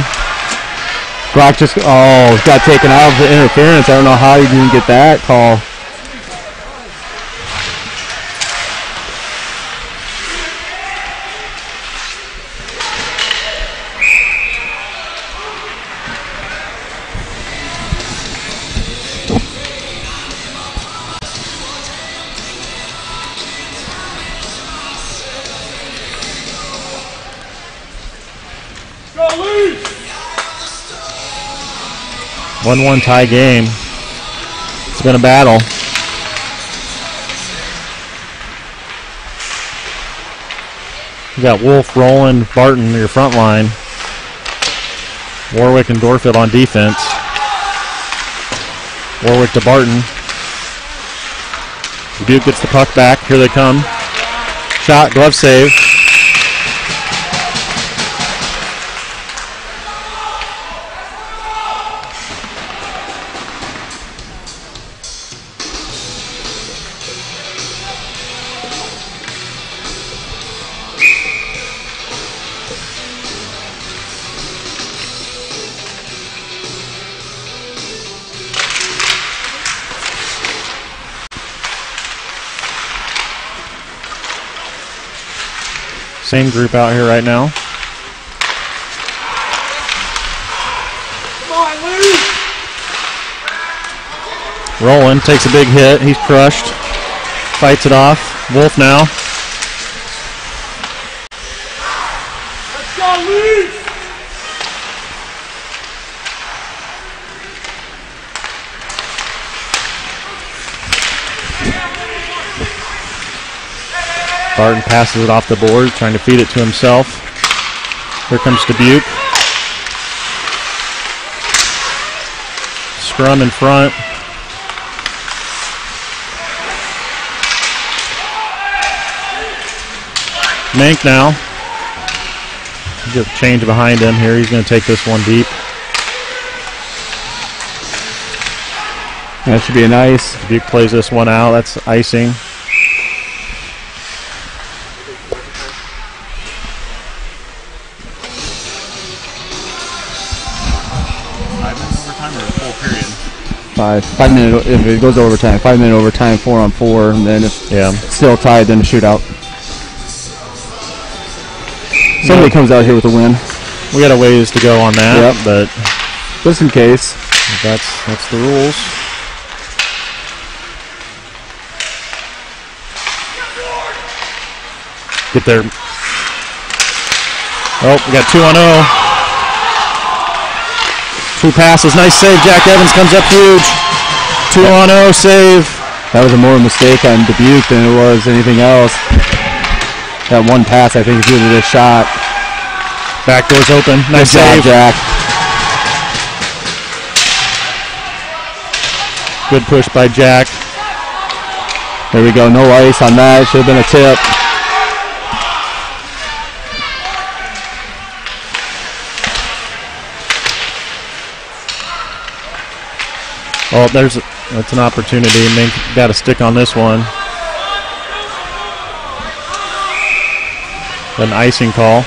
Brock just got taken out of the interference. I don't know how he didn't get that call. Go, 1-1 tie game. It's been a battle. You got Wolf, Rowland, Barton, your front line. Warwick and Dorfield on defense. Warwick to Barton. Dubuque gets the puck back. Here they come. Shot, glove save. Same group out here right now. Rowland takes a big hit. He's crushed. Fights it off. Wolf now. let's go, Leeds! Barton passes it off the board, trying to feed it to himself. Here comes Dubuque. Scrum in front. Mink now. Get a change behind him here. He's going to take this one deep. That should be a nice. Dubuque plays this one out. That's icing. Five minute if it goes overtime. 5 minute overtime, 4-on-4, and then if it's still tied, then a shootout. Somebody comes out here with a win. We got a ways to go on that, but just in case. That's the rules. Get there. Oh, we got 2-on-0. 2 passes. Nice save. Jack Evans comes up huge. 2-on-0 save. That was a more mistake on Dubuque than it was anything else. That one pass, I think, is due to this shot. Back door's open. Nice job, save. Jack. Good push by Jack. There we go. No ice on that. Should have been a tip. Well, that's an opportunity. Mink got a stick on this one. An icing call.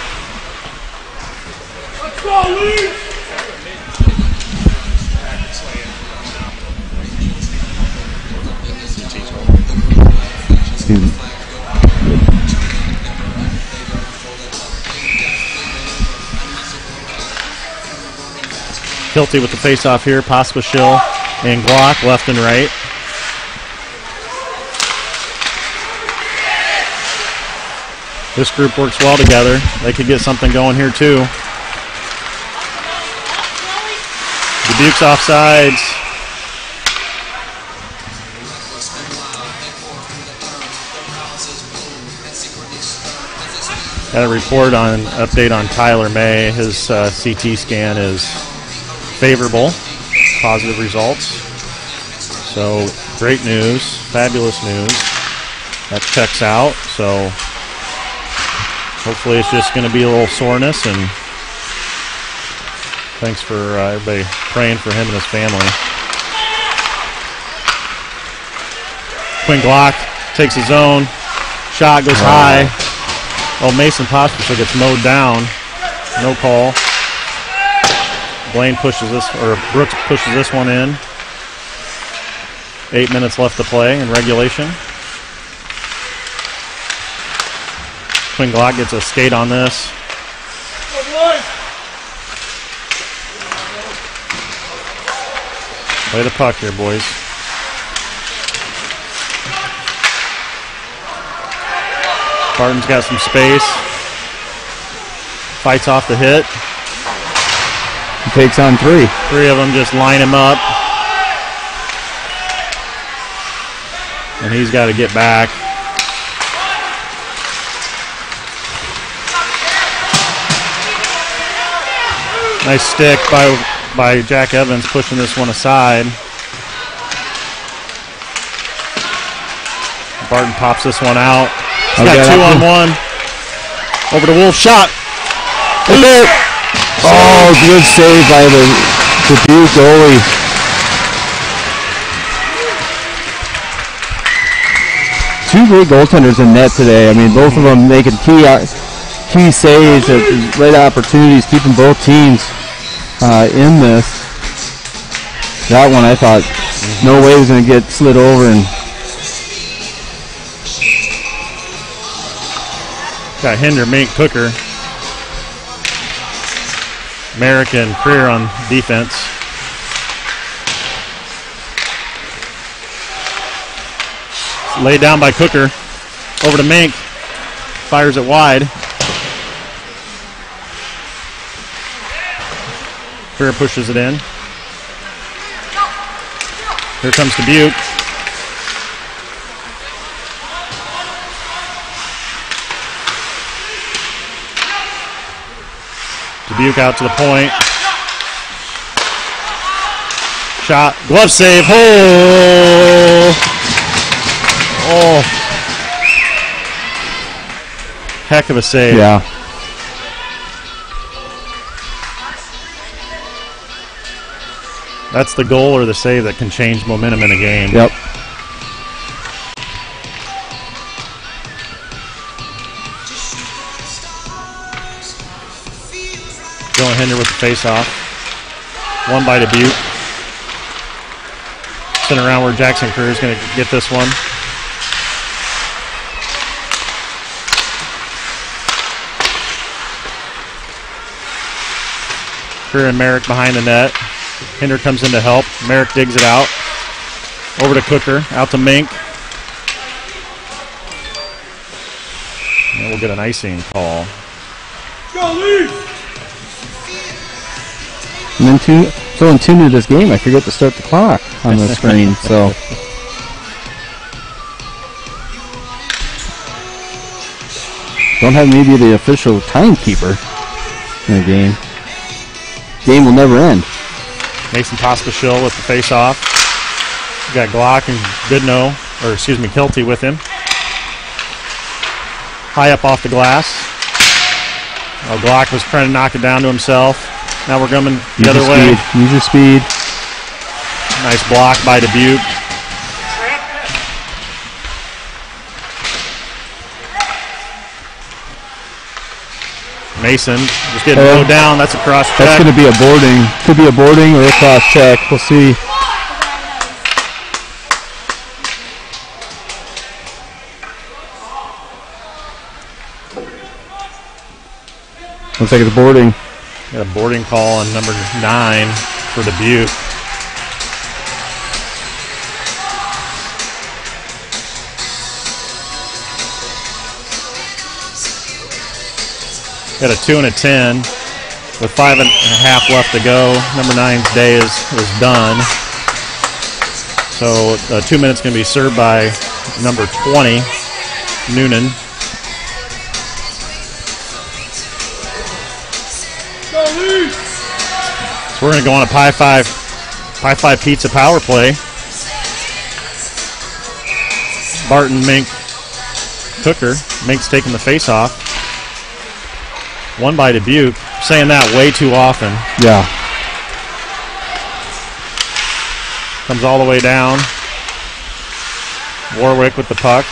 Kilty with the face-off here. Pospisil and Glock left and right. This group works well together. They could get something going here too. Dubuque's offsides. Got a update on Tyler May. His CT scan is favorable, positive results. So great news, fabulous news. That checks out. So hopefully it's just going to be a little soreness, and thanks for everybody praying for him and his family. Quinn Glock takes his own. Shot goes high. Oh, Mason Pospisil gets mowed down. No call. Blaine pushes this, or Brooks pushes this one in. 8 minutes left to play in regulation. Quinn Glock gets a skate on this. Play the puck here, boys. Barton's got some space. Fights off the hit. He takes on three. Three of them just line him up. And he's got to get back. Nice stick by Jack Evans, pushing this one aside. Barton pops this one out. He's got 2-on-1. Over to Wolf, shot. Oh, good save by the Dubuque goalie. Two great goaltenders in net today. I mean, both of them making key saves at the right opportunities, keeping both teams in this. That one, I thought, no way was going to get slid over. And got Hinder, Mink, Cooker. Merrick and Creer on defense. Laid down by Cooker. Over to Mink. Fires it wide. Creer pushes it in. Here comes Dubuque. Dubuque out to the point. Shot. Glove save. Oh. Heck of a save. yeah. That's the goal or the save that can change momentum in a game. Yep. Dylan Hinder with the face-off. One by Dubuque. Spin around where Jackson Creer is going to get this one. Creer and Merrick behind the net. Hinder comes in to help. Merrick digs it out. Over to Cooker. Out to Mink. And we'll get an icing call. And then so in tune to this game, I forget to start the clock on the screen. So don't have maybe the official timekeeper in the game. Game will never end. Mason Pospisil with the face-off. We got Glock and Goodnow or excuse me, Kelty with him. High up off the glass. Oh, Glock was trying to knock it down to himself. Now we're coming the other way. Use your speed. Nice block by Dubuque. Mason just getting low down. That's a cross check. That's going to be a boarding. Could be a boarding or a cross check. We'll see. Looks like it's boarding. Got a boarding call on number 9 for Dubuque. Got a 2 and a 10 with 5.5 left to go. Number 9's day is done. So 2 minutes going to be served by number 20, Noonan. So we're going to go on a Pi 5 pizza power play. Barton, Mink, Cooker. Mink's taking the face off. One by Dubuque. Saying that way too often. Yeah. Comes all the way down. Warwick with the puck.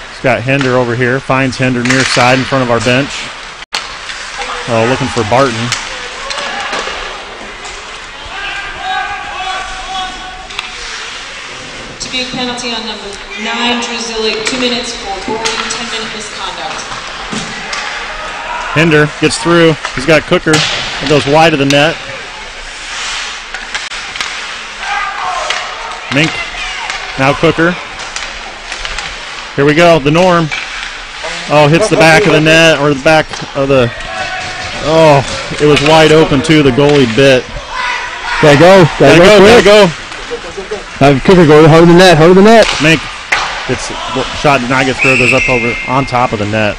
He's got Hinder over here. Finds Hinder near side in front of our bench. Oh, looking for Barton. Dubuque penalty on number 9, Drew Zillig, 2 minutes for boarding, 10-minute misconduct. Hinder gets through. He's got Cooker. It goes wide of the net. Mink. Now Cooker. Here we go. The Norm. Oh, hits the back of the net or the back of the. Oh, it was wide open too. The goalie bit. Gotta go. Gotta go. Have Cooker go hard the net. Hard the net. Mink. It's shot did not get through. Goes up over on top of the net.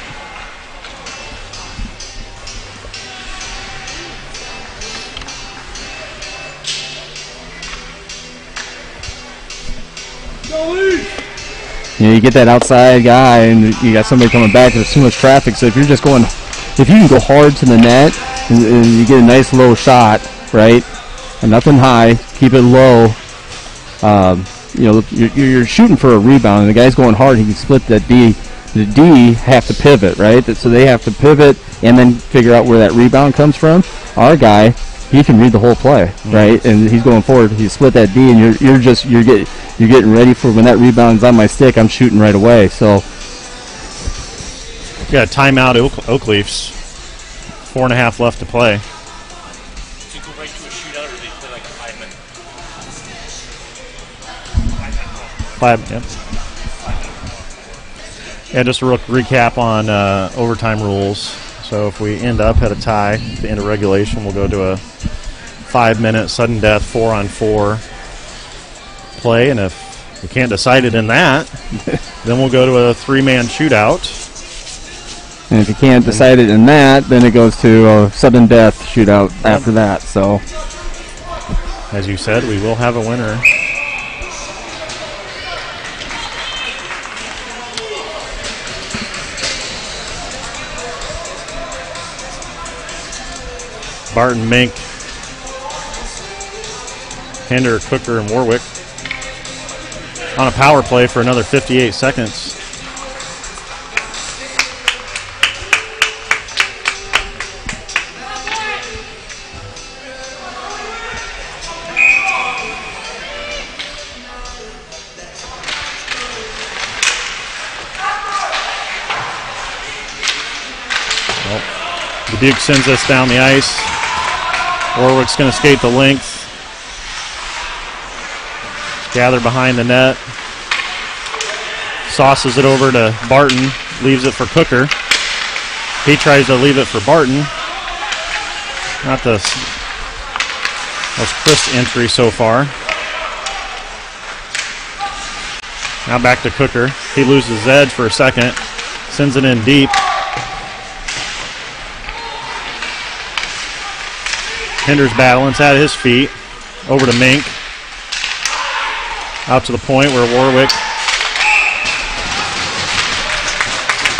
You know, you get that outside guy, and you got somebody coming back. There's too much traffic. So if you're just going, if you can go hard to the net, and you get a nice low shot, right, and nothing high, keep it low. You know, you're shooting for a rebound, and the guy's going hard. He can split that D. The D have to pivot, right? So they have to pivot and then figure out where that rebound comes from. Our guy, he can read the whole play, right? And he's going forward. He split that D, and you're getting ready for when that rebound's on my stick. I'm shooting right away. So We got a timeout, Oak Leafs. 4.5 left to play. To go right to a shootout, or they play like a 5 minute? 5, yep. Yeah, just a real recap on overtime rules. So if we end up at a tie at the end of regulation, we'll go to a 5-minute sudden death 4-on-4 play, and if we can't decide it in that, then we'll go to a 3-man shootout. And if you can't decide it in that, then it goes to a sudden death shootout after that. So, as you said, we will have a winner. Barton, Mink, Hinder, Cooker, and Warwick on a power play for another 58 seconds. Dubuque sends us down the ice. Warwick's going to skate the length. Gather behind the net. Sauces it over to Barton. Leaves it for Cooker. He tries to leave it for Barton. Not the most crisp entry so far. Now back to Cooker. He loses his edge for a second. Sends it in deep. Hinder's battling. It's at his feet. Over to Mink. Out to the point where Warwick.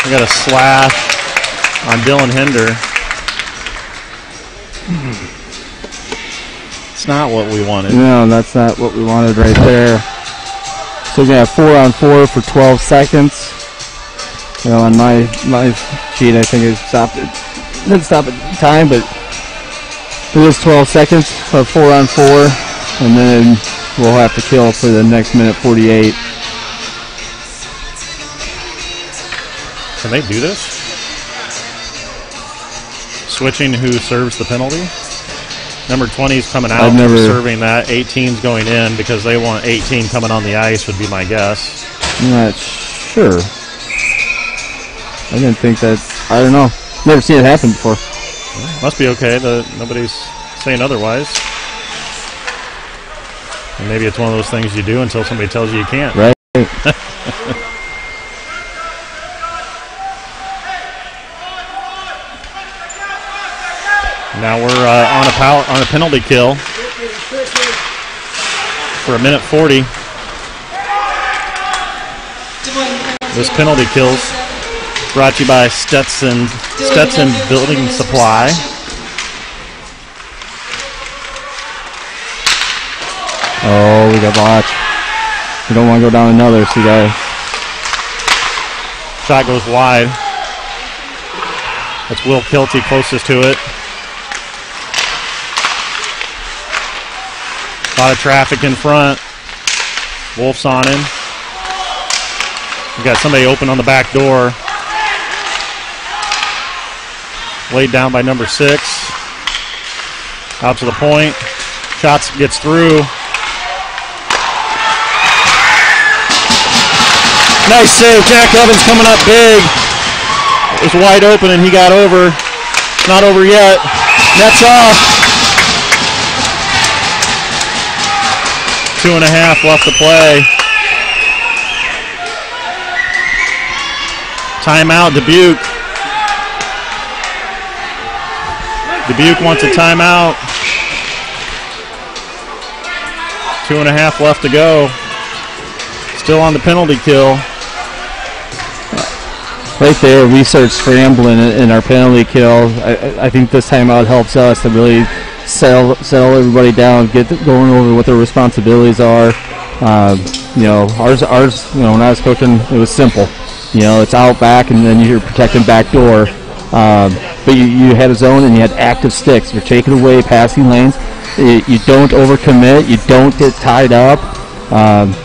We got a slash on Dylan Hinder. It's not what we wanted. No, that's not what we wanted right there. So we're going to have 4-on-4 for 12 seconds. You know, on my sheet, I think it stopped it. Didn't stop at time, but it is 12 seconds of 4-on-4, and then we'll have to kill for the next minute 48. Can they do this? Switching who serves the penalty? Number 20 is coming out, serving that. 18's going in because they want 18 coming on the ice would be my guess. I'm not sure. I didn't think that. I don't know. Never seen it happen before. Must be okay. Nobody's saying otherwise. And maybe it's one of those things you do until somebody tells you you can't. Right. Now we're on a penalty kill for a minute 40. This penalty kill's brought to you by Stetson Building Supply. Oh, we got watch. We don't want to go down another, so you got shot goes wide. That's Will Kilty closest to it. A lot of traffic in front. Wolf's on him. We got somebody open on the back door. Laid down by number 6. Out to the point. Shots gets through. Nice save. Jack Evans coming up big. It was wide open and he got over. Not over yet. Nets off. 2.5 left to play. Timeout, Dubuque. Dubuque wants a timeout. 2.5 left to go. Still on the penalty kill. right there. We start scrambling in our penalty kill. I think this timeout helps us to really settle everybody down, get going over what their responsibilities are. Ours. When I was coaching, it was simple. It's out back, and then you're protecting back door. But you had a zone, and you had active sticks. You're taking away passing lanes. You don't overcommit. You don't get tied up.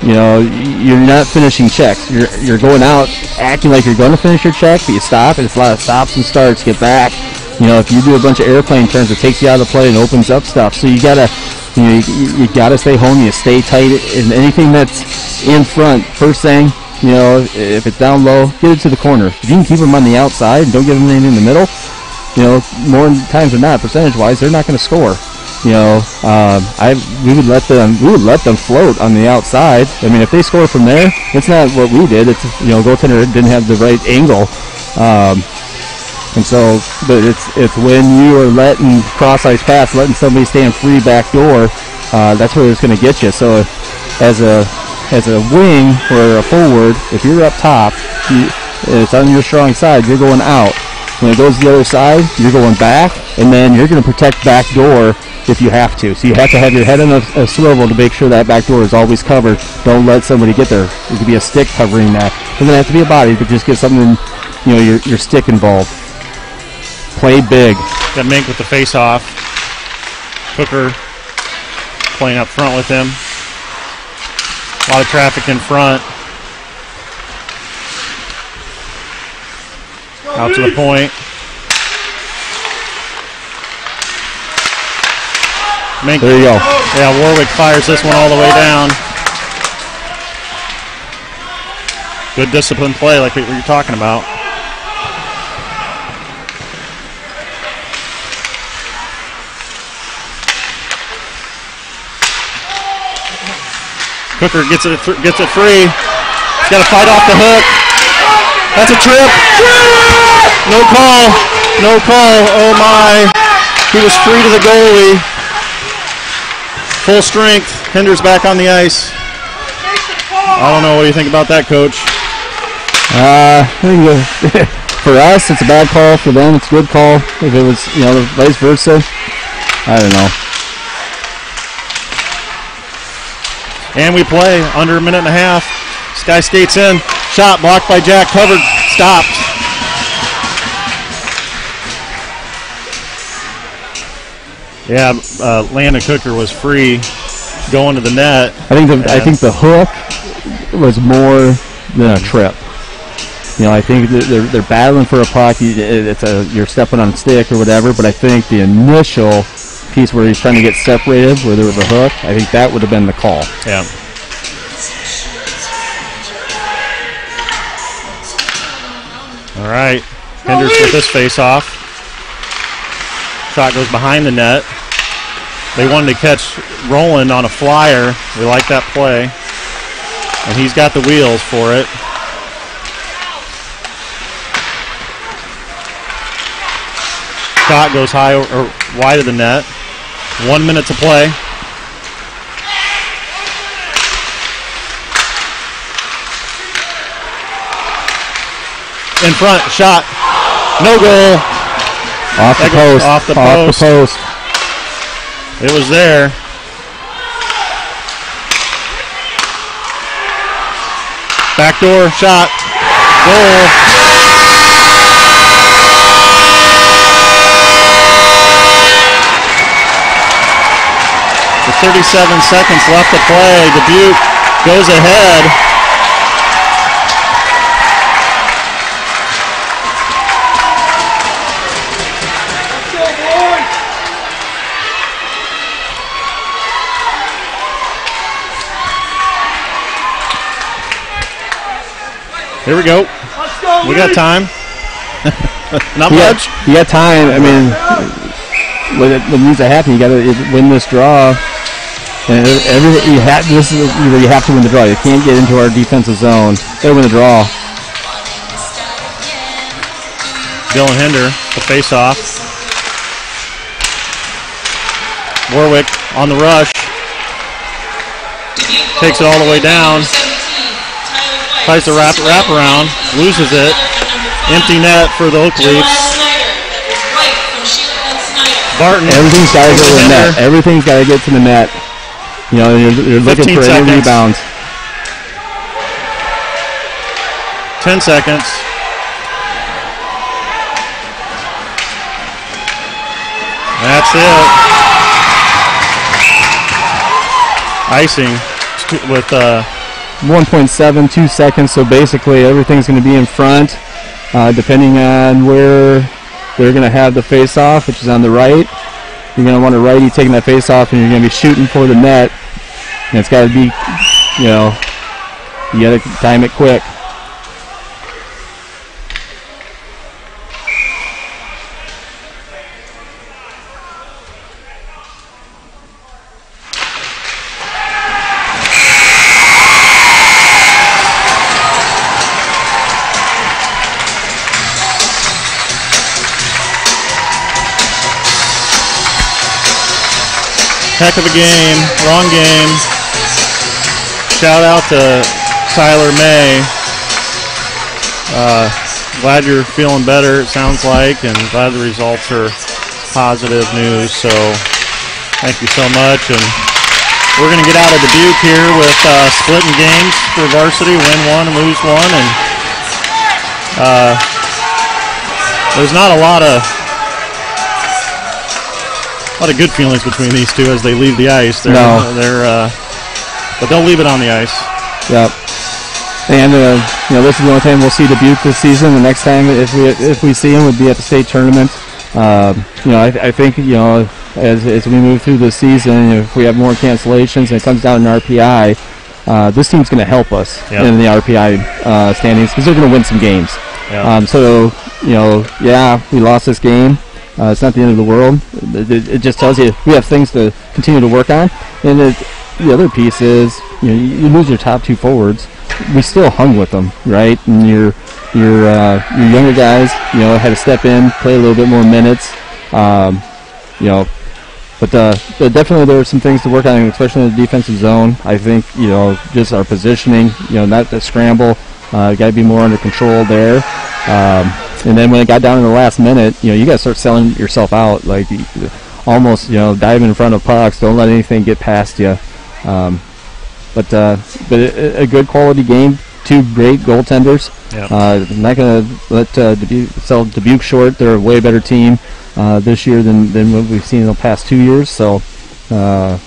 You're not finishing checks. You're going out acting like you're going to finish your check, but you stop, and it's a lot of stops and starts. Get back. If you do a bunch of airplane turns, it takes you out of the play and opens up stuff. So you gotta, you gotta stay home. You stay tight, and anything that's in front, first thing, if it's down low, get it to the corner. If you can keep them on the outside and don't give them anything in the middle, more times than not, percentage-wise, they're not going to score. We would let them float on the outside. I mean, if they score from there, it's not what we did. It's goaltender didn't have the right angle, and so. But it's when you are letting cross-ice pass, letting somebody stand free back door. That's where it's going to get you. So as a wing or a forward, if you're up top, it's on your strong side. You're going out. When it goes to the other side, you're going back, and then you're going to protect back door if you have to. So you have to have your head on a swivel to make sure that back door is always covered. Don't let somebody get there. It could be a stick covering that. It doesn't have to be a body, but just get something, your stick involved. Play big. Got Mink with the face-off. Cooker playing up front with him. A lot of traffic in front. Out to the point. Mink. There you go. Yeah, Warwick fires this one all the way down. Good disciplined play like what you're talking about. Cooker gets it free. He's got to fight off the hook. That's a trip. No call. Oh my. He was free to the goalie. Full strength. Hinder's back on the ice. I don't know. What do you think about that, Coach? I think for us, it's a bad call. For them, it's a good call. If it was, vice versa, I don't know. And we play under a minute and a half. This guy skates in. Shot blocked by Jack. Covered. Stopped. Yeah, Landon Cooker was free going to the net. I think the hook was more than a trip. I think they're battling for a puck. You're stepping on a stick or whatever, but I think the initial piece where he's trying to get separated, where there was a hook, I think that would have been the call. Yeah. All right. Henders with this face-off. Shot goes behind the net. They wanted to catch Roland on a flyer. We like that play. And he's got the wheels for it. Shot goes high or wide of the net. 1 minute to play. In front, shot. No goal. Off the post. Off the post. It was there. Backdoor shot. Goal. With 37 seconds left to play, Dubuque goes ahead. Here we go. We got time. Not much. You got time. I mean, what needs to happen, you got to win this draw. And you have to win the draw. You can't get into our defensive zone. Got to win the draw. Dylan Hinder, the face-off. Warwick on the rush. Takes it all the way down. Tries to wrap around, loses it. Empty net for the Oak Leafs. Barton. Everything's got to go to the net. Everything's got to get to the net. You're looking for any rebounds. 10 seconds. That's it. Icing with 1.72 seconds, so basically everything's going to be in front, depending on where they're going to have the face-off, which is on the right. You're going to want a righty taking that face-off, and you're going to be shooting for the net. And it's got to be, you got to time it quick. Heck of a game, wrong game. Shout out to Tyler May. Glad you're feeling better, it sounds like, and glad the results are positive news. So thank you so much. And we're going to get out of Dubuque here with splitting games for varsity, win one and lose one. And there's not a lot of good feelings between these two as they leave the ice. But they'll leave it on the ice. Yep. And this is the only time we'll see Dubuque this season. The next time, if we see them, would be at the state tournament. I think as we move through the season, if we have more cancellations and it comes down to RPI, this team's going to help us in the RPI standings because they're going to win some games. Yep. We lost this game. It's not the end of the world. It just tells you we have things to continue to work on. And the other piece is, you lose your top two forwards. We still hung with them, right? And your younger guys, had to step in, play a little bit more minutes. But definitely there are some things to work on, especially in the defensive zone. I think, just our positioning, not the scramble, got to be more under control there. And then when it got down to the last minute, you got to start selling yourself out, like almost, dive in front of pucks, don't let anything get past you. But a good quality game, 2 great goaltenders. Yep. I'm not going to let sell Dubuque short. They're a way better team this year than what we've seen in the past 2 years. So, so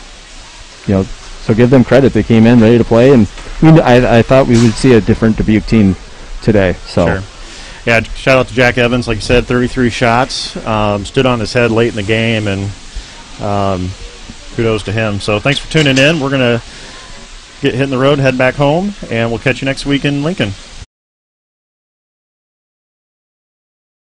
give them credit. They came in ready to play, and I thought we would see a different Dubuque team today. So. Sure. Yeah, shout out to Jack Evans. Like you said, 33 shots, stood on his head late in the game, and kudos to him. So thanks for tuning in. We're going to get hitting the road, head back home, and we'll catch you next week in Lincoln.